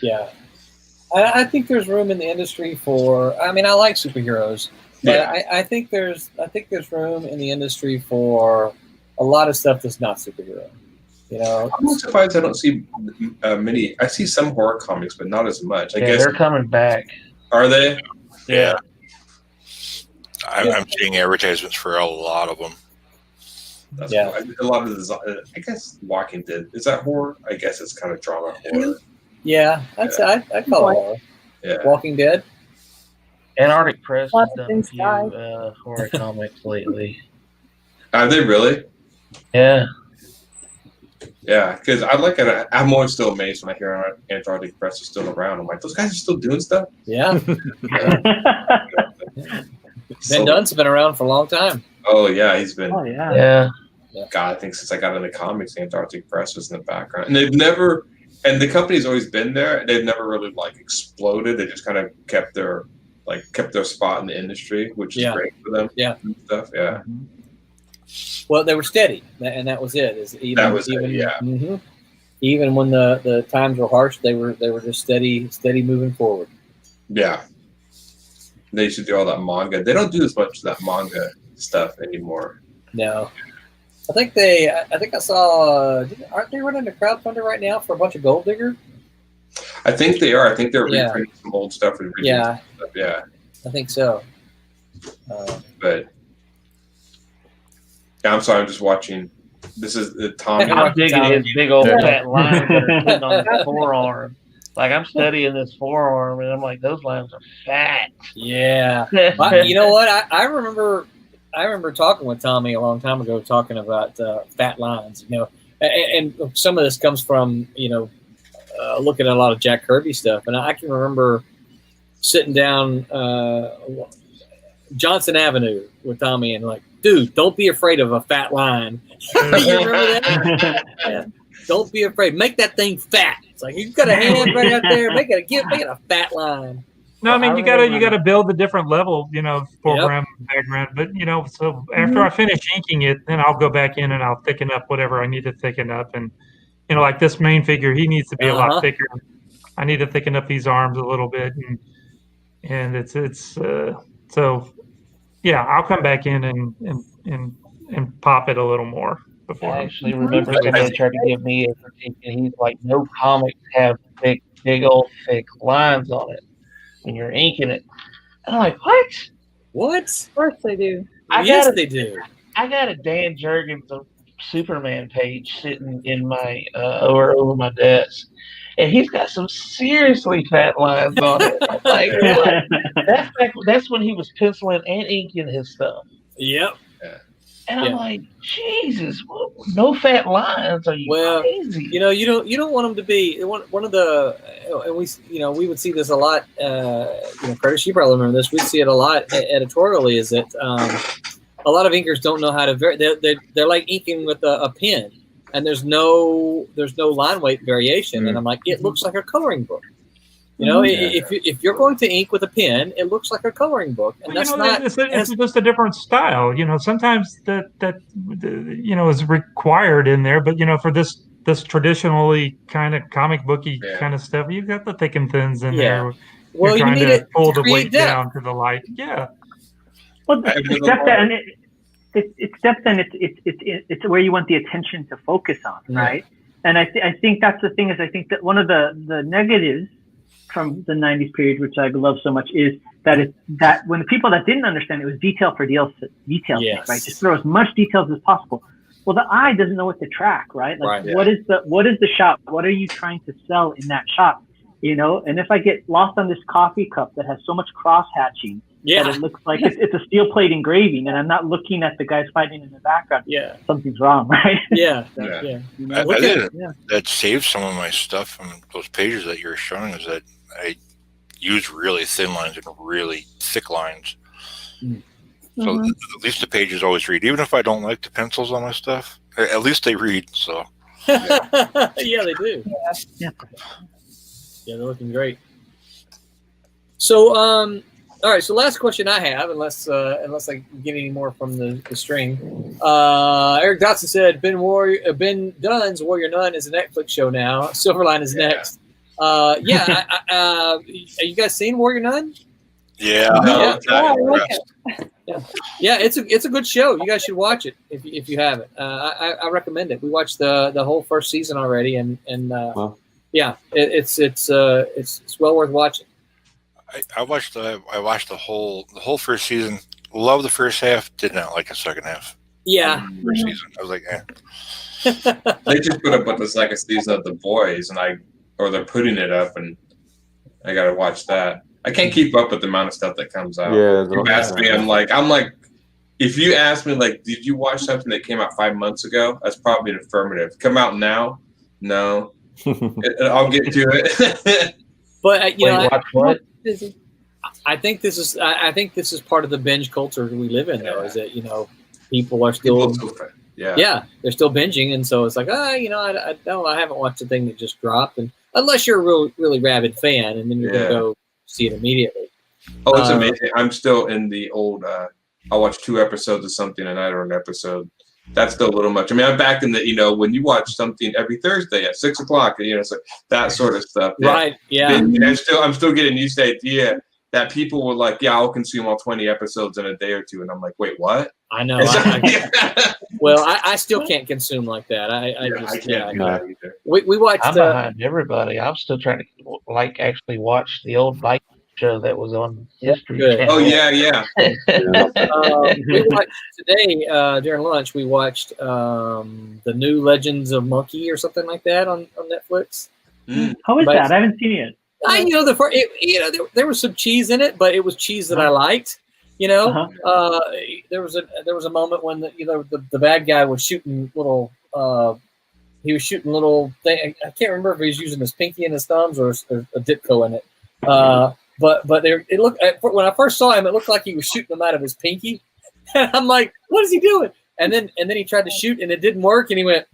Yeah. I think there's room in the industry for, I like superheroes. But I think there's room in the industry for a lot of stuff that's not superhero. I'm surprised I don't see many. I see some horror comics, but not as much. I guess they're coming back. Are they? Yeah. I'm seeing advertisements for a lot of them. That's cool. A lot of the, I guess Walking Dead, is that horror? I guess it's kind of drama horror. Yeah, I'd call it horror. Yeah. Walking Dead. Antarctic Press has Lots of done a things few die. horror comics lately. Are they really? Yeah. Yeah, because I'm always still amazed when I hear Antarctic Press is still around. I'm like, those guys are still doing stuff? Yeah. Ben Dunn's been around for a long time. Oh, yeah, he's been. Oh, yeah. God, I think since I got into comics, Antarctic Press was in the background. And they've never, and the company's always been there. They've never really exploded. They just kind of kept their spot in the industry, which is great for them. Yeah. And stuff. Yeah. Well, they were steady, and that was it. Even when the times were harsh, they were just steady moving forward. Yeah. They used to do all that manga. They don't do as much of that manga stuff anymore. No. I think I saw. Aren't they running a crowdfunder right now for a bunch of Gold Digger? I think they are. I think they're reprinting some old stuff and stuff. Yeah. I think so. But yeah, I'm sorry. I'm just watching. This is the Tommy. I'm digging his big old fat lines that are sitting on his forearm. Like, I'm studying this forearm, and I'm like, those lines are fat. Yeah. You know what? I remember talking with Tommy a long time ago, talking about fat lines. And some of this comes from looking at a lot of Jack Kirby stuff, and I can remember sitting down Johnson Avenue with Tommy and like, dude, don't be afraid of a fat line. You remember that? Yeah. Don't be afraid. Make that thing fat. It's like, you've got a hand right out there. Make it a fat line. No, I mean, you gotta build a different level, foreground, background. But so after I finish inking it, then I'll go back in and I'll thicken up whatever I need to thicken up. And like this main figure, he needs to be a lot thicker. I need to thicken up these arms a little bit, and it's so yeah, I'll come back in and pop it a little more. Before I actually remember somebody tried to give me a critique, and he's like, "No comics have big old thick lines on it when you're inking it." And I'm like, "What? What? Of course they do. Yes, they do." I got a Dan Jurgens Superman page sitting in my over my desk, and he's got some seriously fat lines on it. I'm like, what? That's when he was penciling and inking his stuff. Yep. And I'm like, Jesus, no fat lines? Are you crazy? You don't want them to be one of the, and we would see this a lot. Curtis, you probably remember this. We see it a lot editorially. Is that a lot of inkers don't know how to they're like inking with a pen, and there's no line weight variation. And I'm like, it looks like a coloring book. If you're going to ink with a pen, it looks like a coloring book, and that's not. It's just a different style. Sometimes that is required in there, but for this traditionally kind of comic booky kind of stuff, you've got the thick and thins in there. Well, you're trying to pull the weight depth down to the light. Yeah. Well, except that, it's where you want the attention to focus on, right? And I think that's the thing. I think that one of the negatives from the 90s period, which I love so much, is that when the people that didn't understand it was detail for detail sake, right? Just throw as much details as possible. Well, the eye doesn't know what to track, right? Like, what is the shot? What are you trying to sell in that shot? And if I get lost on this coffee cup that has so much cross hatching that it looks like it's a steel plate engraving, and I'm not looking at the guys fighting in the background, something's wrong, right? That saved some of my stuff from those pages that you were showing us. That I use really thin lines and really thick lines. So at least the pages always read. Even if I don't like the pencils on my stuff, at least they read. So yeah, they do. Yeah, they're looking great. So, all right. So, last question I have, unless I get any more from the string. Eric Dotson said Ben Dunn's Warrior Nun is a Netflix show now. Silverline is next. Have you guys seen Warrior Nun? Yeah. It's a good show. You guys should watch it if you haven't. I recommend it. We watched the whole first season already, and it's well worth watching. I watched the whole first season Loved the first half. Did not like the second half. Yeah. First season. I was like, They just put up with the second season of The Boys, or they're putting it up, and I gotta watch that. I can't keep up with the amount of stuff that comes out. Yeah, you ask me, I'm like, if you ask me, like, did you watch something that came out 5 months ago? That's probably an affirmative. Come out now? No. I'll get to it. But watch what? I think this is part of the binge culture we live in, though. Is that people are still they're still binging, and so it's like I haven't watched a thing that just dropped, and unless you're a really rabid fan, and then you're gonna go see it immediately. Oh, it's amazing! I'm still in the old. I watch 2 episodes of something a night or an episode. That's still a little much. I mean, I'm back in the when you watch something every Thursday at 6 o'clock, so that sort of stuff. Right? Yeah. And I'm still getting used to the idea that people were like, I'll consume all 20 episodes in a day or two, and I'm like, wait, what? I know. Well, I still can't consume like that. I can't do that either. We watched. I'm behind everybody. I'm still trying to actually watch the old Viking show that was on History Channel. Oh yeah. We watched today during lunch. We watched the new Legends of Monkey or something like that on Netflix. How is that? I haven't seen it. There was some cheese in it, but it was cheese that I liked. There was a moment when the bad guy was shooting little. He was shooting little thing. I can't remember if he was using his pinky and his thumbs or a Dipco in it. But it looked when I first saw him, it looked like he was shooting them out of his pinky. And I'm like, what is he doing? And then he tried to shoot, and it didn't work. And he went.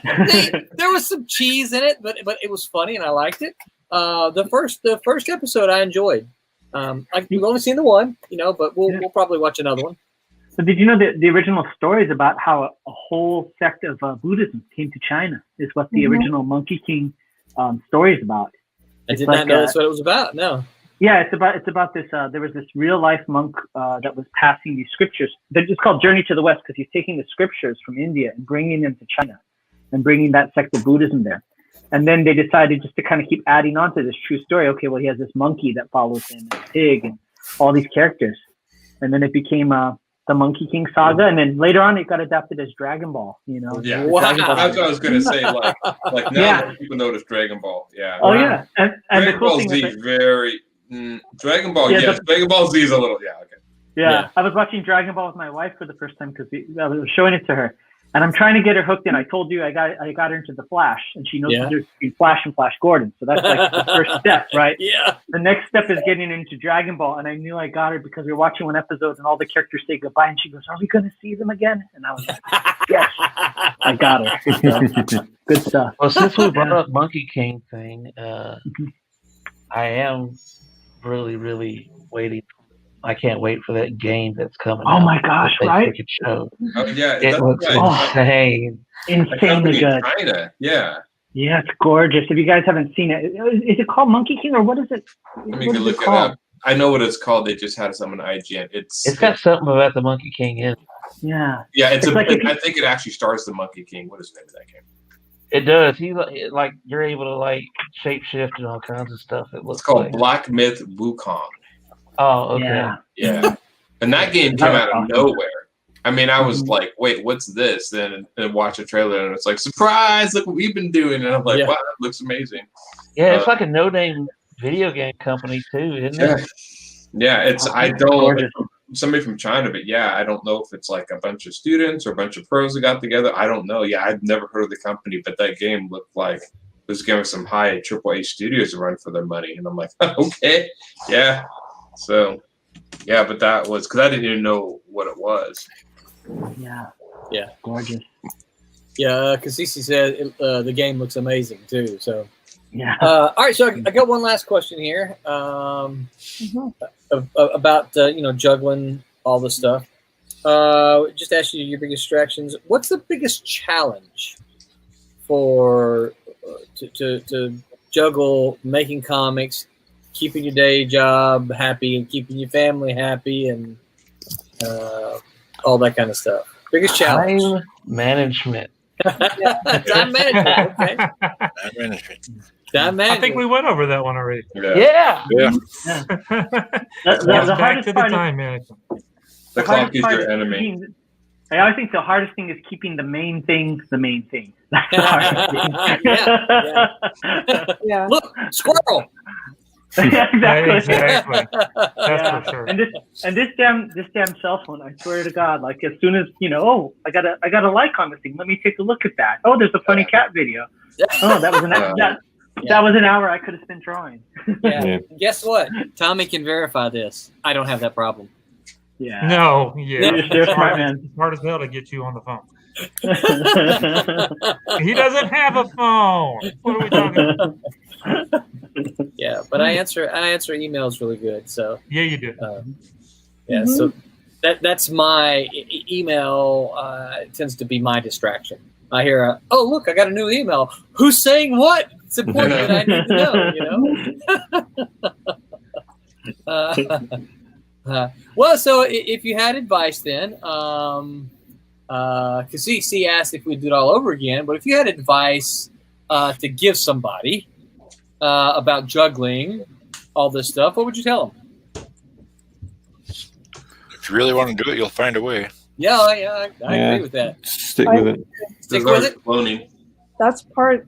There was some cheese in it, but it was funny, and I liked it. The first episode I enjoyed. We've only seen the one, but we'll probably watch another one. So did you know that the original story is about how a whole sect of Buddhism came to China? Is what the original Monkey King story is about. I did not know that's what it was about. No. Yeah, it's about this. There was this real life monk that was passing these scriptures. It's called Journey to the West because he's taking the scriptures from India and bringing them to China, and bringing that sect of Buddhism there. And then they decided just to kind of keep adding on to this true story. Okay, well, he has this monkey that follows him, and a pig, and all these characters. And then it became the Monkey King saga. And then later on, it got adapted as Dragon Ball. Yeah, that's what I was going to say. Like now people know it's Dragon Ball. Yeah. Oh yeah, and Dragon Ball Z very Dragon Ball. Yeah, yes, Dragon Ball Z is a little. Yeah. Okay. Yeah, I was watching Dragon Ball with my wife for the first time because I was showing it to her. And I'm trying to get her hooked in. I told you I got her into the Flash, and she knows the difference between Flash and Flash Gordon. So that's like the first step, right? Yeah. The next step is getting into Dragon Ball, and I knew I got her because we were watching one episode, and all the characters say goodbye, and she goes, "Are we going to see them again?" And I was like, "Yes, I got her." So, good stuff. Well, since we brought up Monkey King thing, I am really, really waiting. I can't wait for that game that's coming out. Oh my gosh, right? Show. Oh yeah, it looks insane. Insanely good. China, yeah. Yeah, it's gorgeous. If you guys haven't seen it, is it called Monkey King or what is it? Let me look it up. I know what it's called. They just had some on IGN. It's got something about the Monkey King in it. Yeah. Yeah, I think it actually stars the Monkey King. What is the name of that game? It does. You're able to shapeshift and all kinds of stuff. It's called Black Myth Wukong. Oh, okay. Yeah. And that game came out of nowhere. I mean, I was like, wait, what's this? Then and watch a trailer, and it's like, surprise, look what we've been doing. And I'm like, wow, that looks amazing. Yeah, it's like a no-name video game company, too, isn't it? Yeah, I don't, somebody from China, but I don't know if it's like a bunch of students or a bunch of pros that got together. I don't know. Yeah, I've never heard of the company, but that game looked like it was giving some high AAA studios a run for their money. And I'm like, okay, yeah. So, but that was because I didn't even know what it was. Yeah, gorgeous. Yeah, because Cece said the game looks amazing too. So, all right. So I got one last question here about juggling all this stuff. Just ask you your biggest distractions. What's the biggest challenge for to juggle making comics, keeping your day job happy, and keeping your family happy, and all that kind of stuff? Biggest challenge? Time management. Time management. Okay. Time management. I think we went over that one already. Yeah. The back to the hardest part time management. The clock is your enemy. I always think the hardest thing is keeping the main thing the main thing. That's the hardest thing. Yeah. Look, squirrel. Exactly. That's for sure. And this damn cell phone, I swear to God, like as soon as I got a like on this thing. Let me take a look at that. Oh, there's a funny cat video. Oh, that was an hour I could have spent drawing. Yeah. Guess what? Tommy can verify this. I don't have that problem. Yeah. No. Yeah. You're smart, man. It's hard as hell to get you on the phone. He doesn't have a phone. What are we talking about? Yeah, but I answer emails really good. So yeah, you do. Yeah, so that's my email. Tends to be my distraction. I hear, oh look, I got a new email. Who's saying what? It's important that I need to know. Well, so if you had advice, then, because CC asked if we'd do it all over again, but if you had advice to give somebody about juggling all this stuff, what would you tell them? If you really want to do it, you'll find a way. Yeah, I agree with that. Stick with it. Stick with it. Cloning. That's part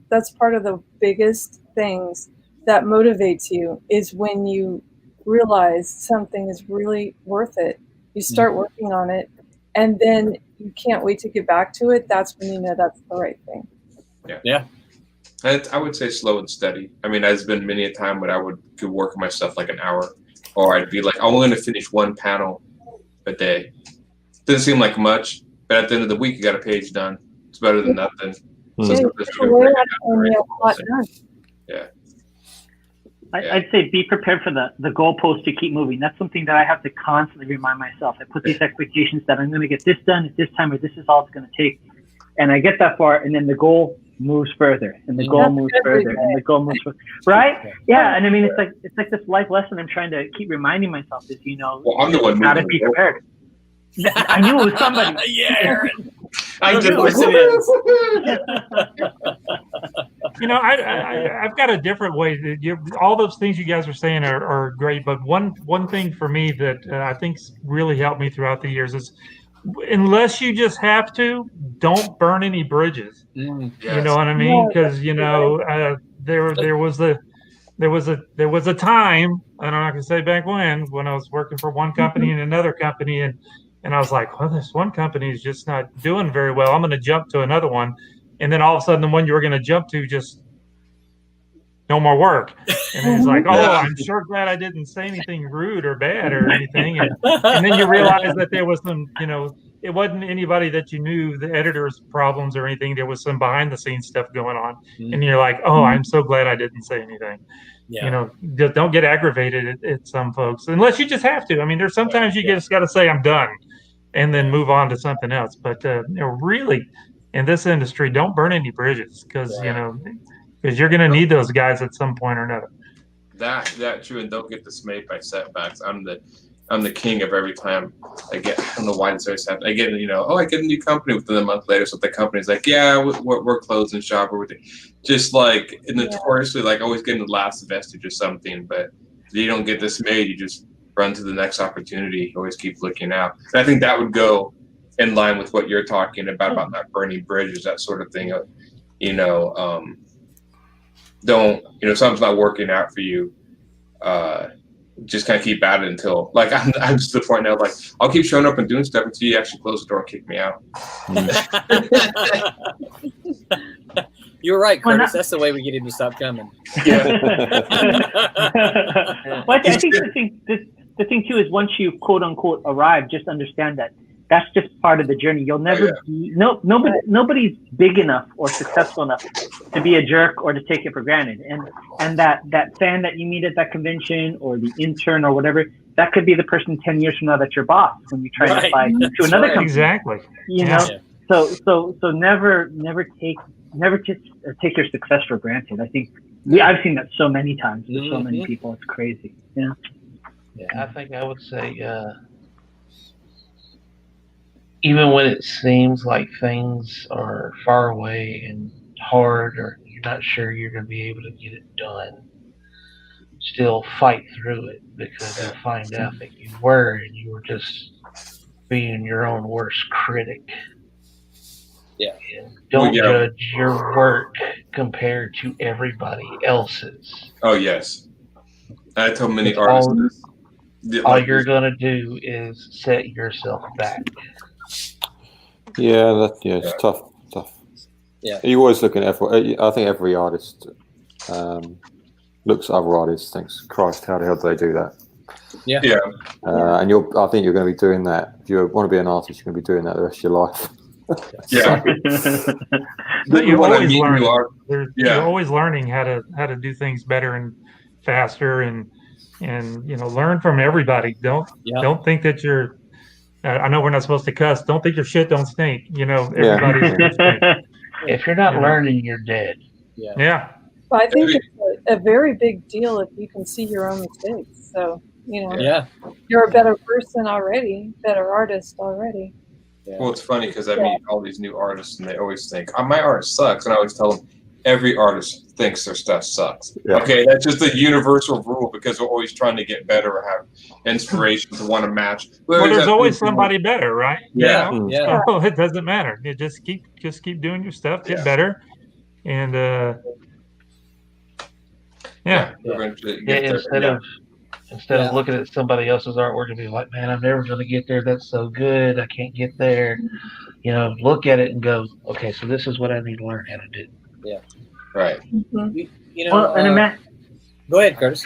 of the biggest things that motivates you is when you realize something is really worth it. You start working on it, and then you can't wait to get back to it. That's when you know that's the right thing. Yeah. I would say slow and steady. I mean, there's been many a time when I could work on my stuff like an hour, or I'd be like, I'm going to finish one panel a day. Doesn't seem like much, but at the end of the week, you got a page done. It's better than nothing. Yeah. I'd say be prepared for the goalpost to keep moving. That's something that I have to constantly remind myself. I put these expectations that I'm going to get this done at this time, or this is all it's going to take. And I get that far, and then the goal moves further, and the goal moves further, and the goal moves further. Right? Yeah. And I mean, it's like this life lesson I'm trying to keep reminding myself is, well, I'm the one how to be prepared. I knew it was somebody. Yeah, Aaron. I knew it I've got a different way. All those things you guys are saying are great, but one thing for me that I think's really helped me throughout the years is, unless you just have to, don't burn any bridges. Yes. You know what I mean? Because there was a time, I'm not gonna say back when I was working for one company and another company, and I was like, well, this one company is just not doing very well. I'm going to jump to another one. And then all of a sudden, the one you were going to jump to just no more work. And it's like, I'm sure glad I didn't say anything rude or bad or anything. And then you realize that there was some, it wasn't anybody that you knew, the editor's problems or anything. There was some behind the scenes stuff going on. And you're like, I'm so glad I didn't say anything. Yeah. Don't get aggravated at some folks unless you just have to. I mean, there's sometimes you just got to say I'm done and then move on to something else. But really, in this industry, don't burn any bridges because you're going to need those guys at some point or another. That true, and don't get dismayed by setbacks. I'm the king of every time I get. I don't know why this always happens. I get I get a new company within a month later. So the company's like, we're closing shop or everything. Just like notoriously, like always getting the last vestige or something. But you don't get dismayed. You just run to the next opportunity. Always keep looking out. And I think that would go in line with what you're talking about not burning bridges, that sort of thing. Don't something's not working out for you. Just kind of keep at it until I'm just to the point now, I'll keep showing up and doing stuff until you actually close the door and kick me out. You're right, Curtis. That's the way we get him to stop coming. Yeah. Well, I think the thing too is once you quote unquote arrive, just understand that that's just part of the journey. You'll never nobody's big enough or successful enough to be a jerk or to take it for granted. And that fan that you meet at that convention or the intern or whatever, that could be the person 10 years from now that's your boss when you try to apply to another company. Exactly. So never just take your success for granted. I think I've seen that so many times with so many people. It's crazy. Yeah. I think I would say even when it seems like things are far away and hard, or you're not sure you're going to be able to get it done, still fight through it, because you'll find out that you were, and you were just being your own worst critic. Yeah. And don't judge your work compared to everybody else's. Oh, yes. I told many artists all you're going to do is set yourself back. Yeah, it's tough. Yeah. You always look at I think every artist looks at other artists, thinks, Christ, how the hell do they do that? Yeah. Yeah. And I think you're going to be doing that. If you want to be an artist, you're going to be doing that the rest of your life. Yeah. But you're always learning. You're always learning how to do things better and faster, and learn from everybody. Don't think that you're. I know we're not supposed to cuss. Don't think your shit don't stink. Everybody's. If you're not learning, you're dead. Yeah. Well, I think it's a very big deal if you can see your own mistakes. So you're a better person already, better artist already. Yeah. Well, it's funny because I meet all these new artists, and they always think, my art sucks. And I always tell them, every artist thinks their stuff sucks. Yeah. Okay, that's just a universal rule because we're always trying to get better or have inspiration to want to match. Well, there's always somebody better, right? Yeah. So it doesn't matter. You just keep doing your stuff, get better, and Instead of looking at somebody else's artwork and being like, man, I'm never going to get there. That's so good. I can't get there. Look at it and go, okay, so this is what I need to learn how to do. Yeah. Right. Mm-hmm. Go ahead, Curtis.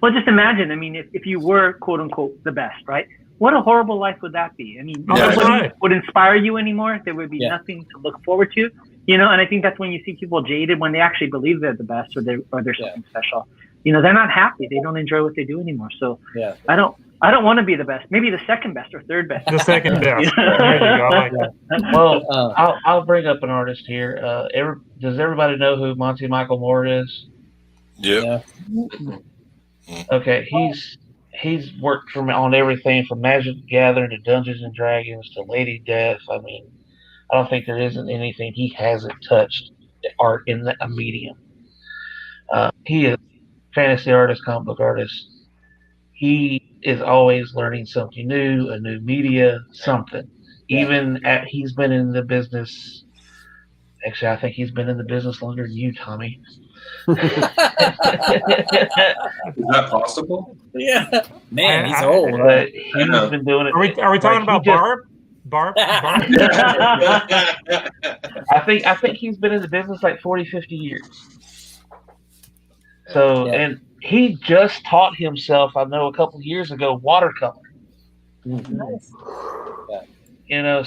Well, just imagine, if you were, quote unquote, the best, right? What a horrible life would that be? Nobody would inspire you anymore. There would be nothing to look forward to, and I think that's when you see people jaded when they actually believe they're the best or they're something special. They're not happy. They don't enjoy what they do anymore. So I don't want to be the best. Maybe the second best or third best. The second best. There you go. I like that. Well, I'll bring up an artist here. Does everybody know who Monty Michael Moore is? Yeah. Okay, he's worked on everything from Magic the Gathering to Dungeons and Dragons to Lady Death. I don't think there isn't anything he hasn't touched art in a medium. He is fantasy artist, comic book artist. He is always learning something new, a new media, something. He's been in the business. Actually, I think he's been in the business longer than you, Tommy. Is that possible? Yeah, man, he's old. But he's been doing it. Are we talking about Barb? Barb? I think he's been in the business like 40, 50 years. So, and he just taught himself, I know a couple of years ago, watercolor. Nice.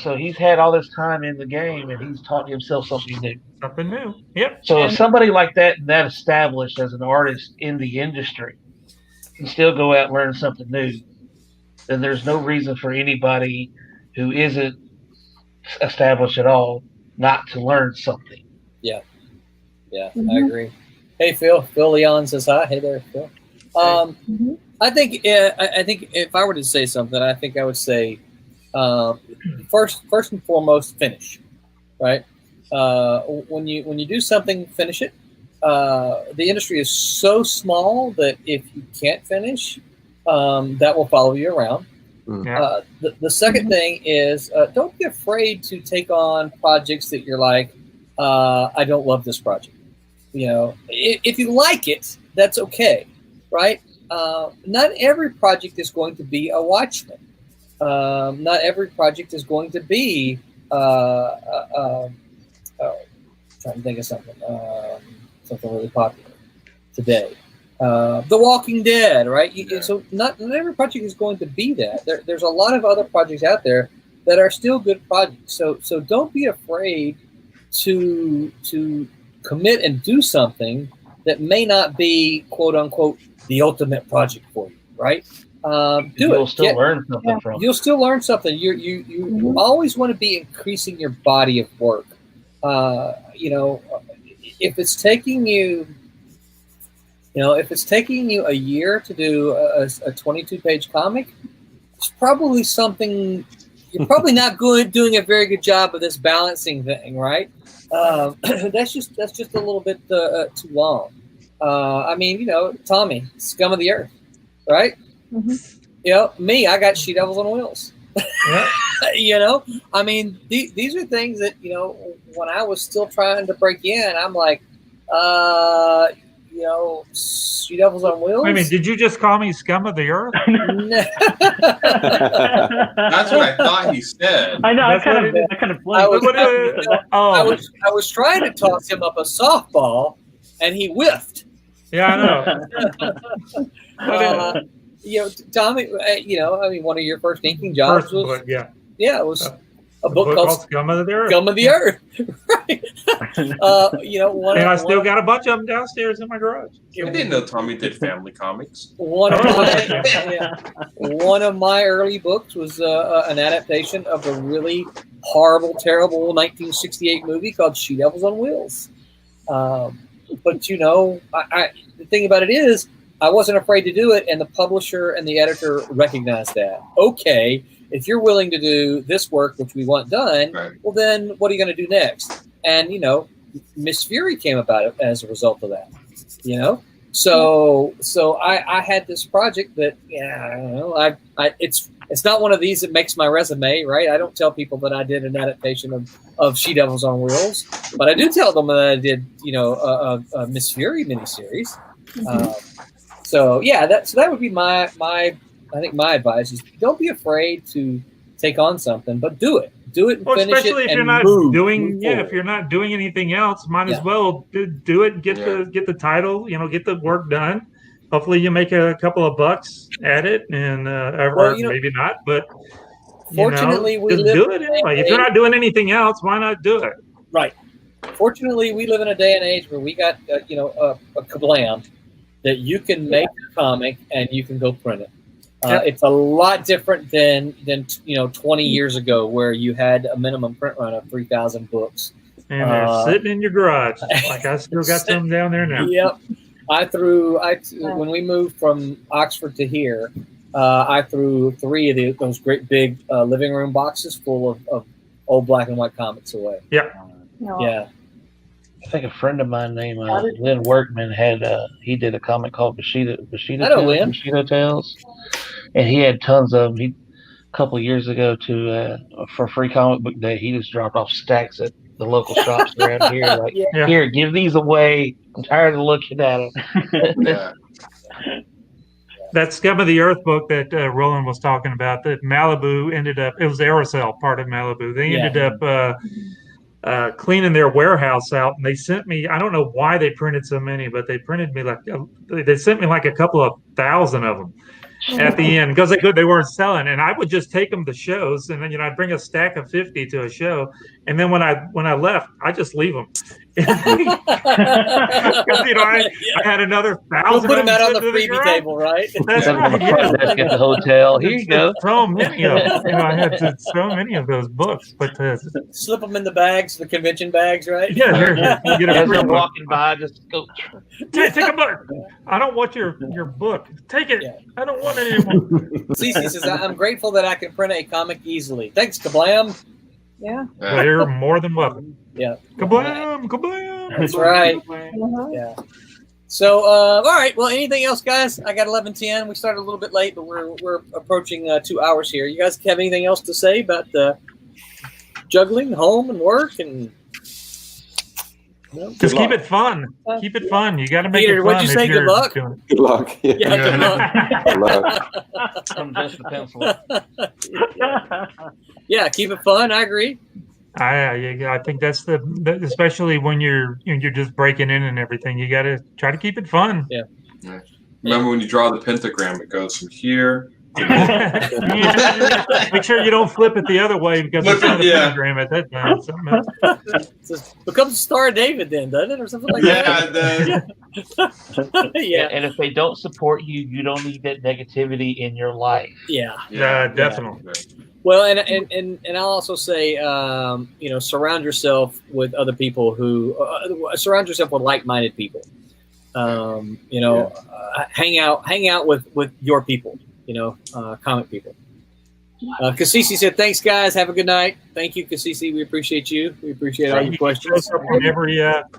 So he's had all this time in the game, and he's taught himself something new. Something new. Yep. So if somebody like that established as an artist in the industry can still go out and learn something new, then there's no reason for anybody who isn't established at all not to learn something. Yeah, I agree. Hey, Phil. Phil Leon says hi. Hey there, Phil. I think if I were to say something, I think I would say first and foremost, finish. Right. When you do something, finish it. The industry is so small that if you can't finish, that will follow you around. The second thing is don't be afraid to take on projects that you're like, I don't love this project. If you like it, that's okay, right? Not every project is going to be a Watchmen. Not every project is going to be trying to think of something really popular today. The Walking Dead, right? So not every project is going to be that. There's a lot of other projects out there that are still good projects. So don't be afraid to commit and do something that may not be, quote unquote, the ultimate project for you, right? You'll still learn something from it. You'll still learn something. You always want to be increasing your body of work. If it's taking you, a year to do a 22-page comic, it's probably something you're probably not doing a very good job of this balancing thing, right? That's just a little bit too long. I mean, you know, Tommy, scum of the earth, right? Mm-hmm. You know, me, I got She Devils on Wheels. Yeah. You know, I mean, these are things that, you know, when I was still trying to break in, I'm like, you know, She Devils on Wheels. I mean, did you just call me scum of the earth? That's what I thought he said. I know. I That's kind of I was, Oh, I was trying to toss him up a softball, and he whiffed. yeah, I know. You know, Tommy, you know, I mean, one of your first inking jobs First was, book, yeah. it was a book book called called Scum of the Earth. Scum of the Earth. Right. You know, And I still got a bunch of them downstairs in my garage. I didn't know Tommy did family comics. One of my early books was an adaptation of a really horrible, terrible 1968 movie called She Devils on Wheels. But, you know, the thing about it is, I wasn't afraid to do it, and the publisher and the editor recognized that. Okay, if you're willing to do this work, which we want done, well, then what are you going to do next? And, you know, Miss Fury came about it as a result of that, you know? So I had this project that, yeah, I don't know, it's not one of these that makes my resume, right? I don't tell people that I did an adaptation of She Devils on Wheels, but I do tell them that I did, you know, a Miss Fury miniseries. So yeah, that would be my I think my advice is don't be afraid to take on something, but do it. Do it and Well, finish especially it. if you're not doing, if you're not doing anything else, might as well do it. Get the title, you know, get the work done. Hopefully, you make a couple of bucks at it, and or you know, maybe not. But fortunately, we just live do it anyway. If you're not doing anything else, why not do it? Right. Fortunately, we live in a day and age where we got you know a kablam that you can make a comic and you can go print it. It's a lot different than you know 20 years ago, where you had a minimum print run of 3,000 books. And they're sitting in your garage. Like I still got some down there now. Yep. When we moved from Oxford to here, I threw 3 of those great big living room boxes full of old black and white comics away. Yeah. Yeah. I think a friend of mine named Lynn Workman he did a comic called Bushido Tales, and he had tons of them. A couple of years ago for Free Comic Book Day, he just dropped off stacks at the local shops around here. Like, here, give these away. I'm tired of looking at them. That Scum of the Earth book that Roland was talking about, that Malibu ended up, it was Aerosol, part of Malibu. They ended up cleaning their warehouse out, and they sent me, I don't know why they printed so many, but they printed me they sent me like a couple of thousand of them at the end, because they weren't selling, and I would just take them to shows, and then, you know, I'd bring a stack of 50 to a show, and then when I left, I just leave them. Because, you know, I had another 1,000. We'll put them out on the freebie table, right? That's right. Desk at the hotel. Here you go. So many of them. You know, I had so many of those books, but slip them in the bags, the convention bags, right? Yeah, here, you get a free As I'm book. walking by, just go. Take a book. I don't want your book. Take it. I don't want it anymore. Cece says, I'm grateful that I can print a comic easily. Thanks, Kablam. Yeah. Well, you're more than welcome. Yeah. Kablam, kablam. That's right. Yeah. So, all right. Well, anything else, guys? I got 11:10. We started a little bit late, but we're approaching 2 hours here. You guys have anything else to say about juggling home and work and? Just keep it fun. Keep it fun. You got to make Peter, it fun. what'd you say? Good luck? Good luck. Yeah. Good luck. Good luck. I'm just a pencil. Yeah, keep it fun. I agree. I think that's especially when you're just breaking in and everything. You got to try to keep it fun. Yeah. Remember when you draw the pentagram, it goes from here. Make sure you don't flip it the other way, because it's not a pentagram at that time. It becomes Star of David then, doesn't it, or something like that? Yeah. And if they don't support you, you don't need that negativity in your life. Yeah. Definitely. Well, and I'll also say, you know, surround yourself with other people who surround yourself with like-minded people. You know, hang out with your people. You know, comic people. Cassisi said, "Thanks, guys. Have a good night." Thank you, Cassisi. We appreciate you. We appreciate all your questions.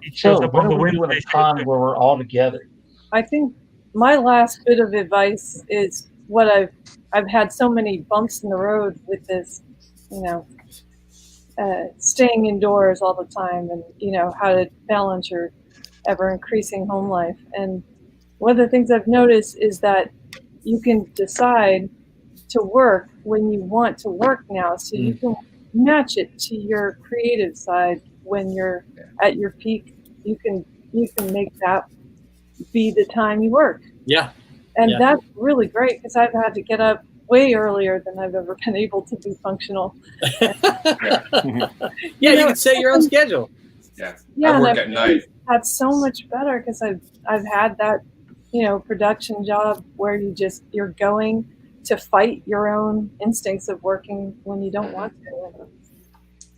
He shows up on the Wednesday Wednesday con where we're all together. I think my last bit of advice is what I've had so many bumps in the road with this, staying indoors all the time, and how to balance your ever increasing home life. And one of the things I've noticed is that you can decide to work when you want to work now, so you can match it to your creative side. When you're at your peak, you can make that be the time you work. Yeah. And that's really great, because I've had to get up way earlier than I've ever been able to be functional. You can set your own schedule. Yeah, Yeah, I work and at night. That's so much better, because I've had that production job where you're going to fight your own instincts of working when you don't want to,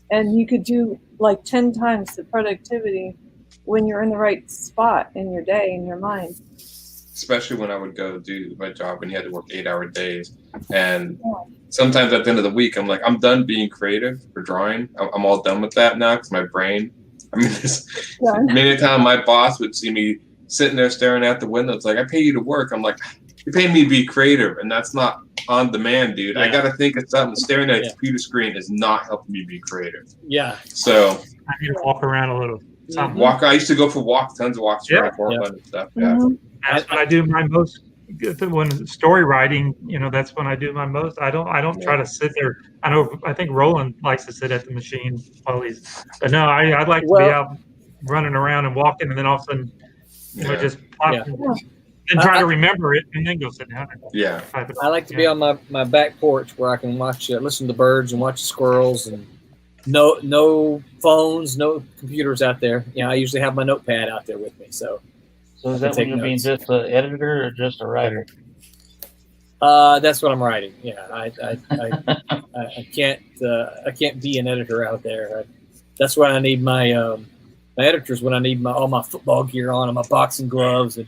and you could do like 10 times the productivity when you're in the right spot in your day, in your mind. Especially when I would go do my job and you had to work 8-hour days. And sometimes at the end of the week, I'm like, I'm done being creative for drawing. I'm all done with that now, because my brain, many times my boss would see me sitting there staring at the window. It's like, I pay you to work. I'm like, you're paying me to be creative, and that's not on demand, dude. I got to think of something. Staring at a computer screen is not helping me be creative. Yeah. So I need to walk around a little. I used to go for walks, tons of walks around Portland and stuff. Yeah. That's when I do my most. When story writing, that's when I do my most. I don't try to sit there. I think Roland likes to sit at the machine while he's. But no, I'd like to be out running around and walking, and then all of a sudden, just pop. And try to remember it, and then go sit down. Yeah. I like to be on my back porch where I can watch, listen to the birds and watch the squirrels, and no phones, no computers out there. I usually have my notepad out there with me. So is that when you're being just an editor or just a writer? That's what I'm writing. Yeah, I can't be an editor out there. That's why I need my editors, when I need all my football gear on and my boxing gloves. And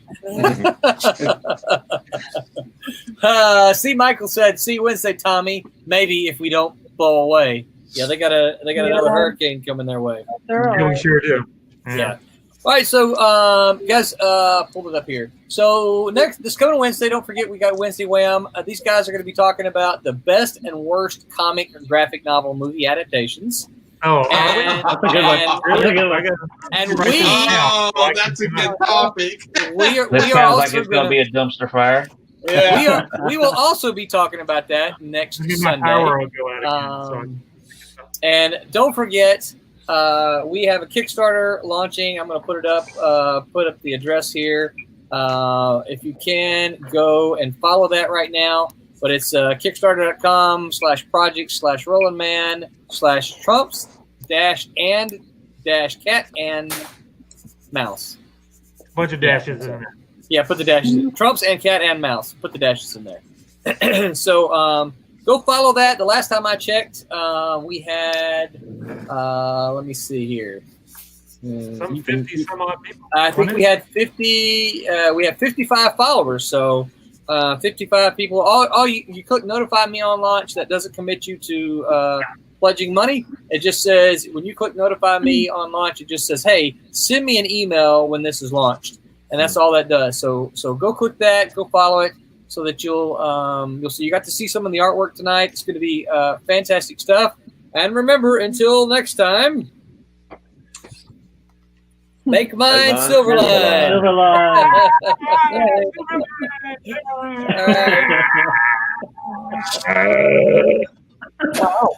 see, Michael said, "See you Wednesday, Tommy. Maybe if we don't blow away." Yeah, they got another hurricane coming their way. We sure do. Yeah. All right, so guys, pulled it up here. So this coming Wednesday, don't forget we got Wednesday Wham. These guys are going to be talking about the best and worst comic or graphic novel movie adaptations. Oh, that's a good one. And that's a good topic. This sounds like it's going to be a dumpster fire. Yeah. We will also be talking about that next Sunday. And don't forget, we have a Kickstarter launching. I'm going to put it up. Put up the address here. If you can, go and follow that right now. But it's kickstarter.com/project/Roland Mann /Trumps-and-cat and mouse. Bunch of dashes in there. Yeah, put the dashes in. Trumps and cat and mouse. Put the dashes in there. So go follow that. The last time I checked, we had, let me see here. Some 50 some odd people. I think we had 50. We have 55 followers. So 55 people. All you click notify me on launch. That doesn't commit you to pledging money. It just says, when you click notify me on launch, it just says, hey, send me an email when this is launched. And that's all that does. So go click that, go follow it, so that you'll see. You got to see some of the artwork tonight. It's going to be fantastic stuff. And remember, until next time, make mine Silverline. Silverline. Wow.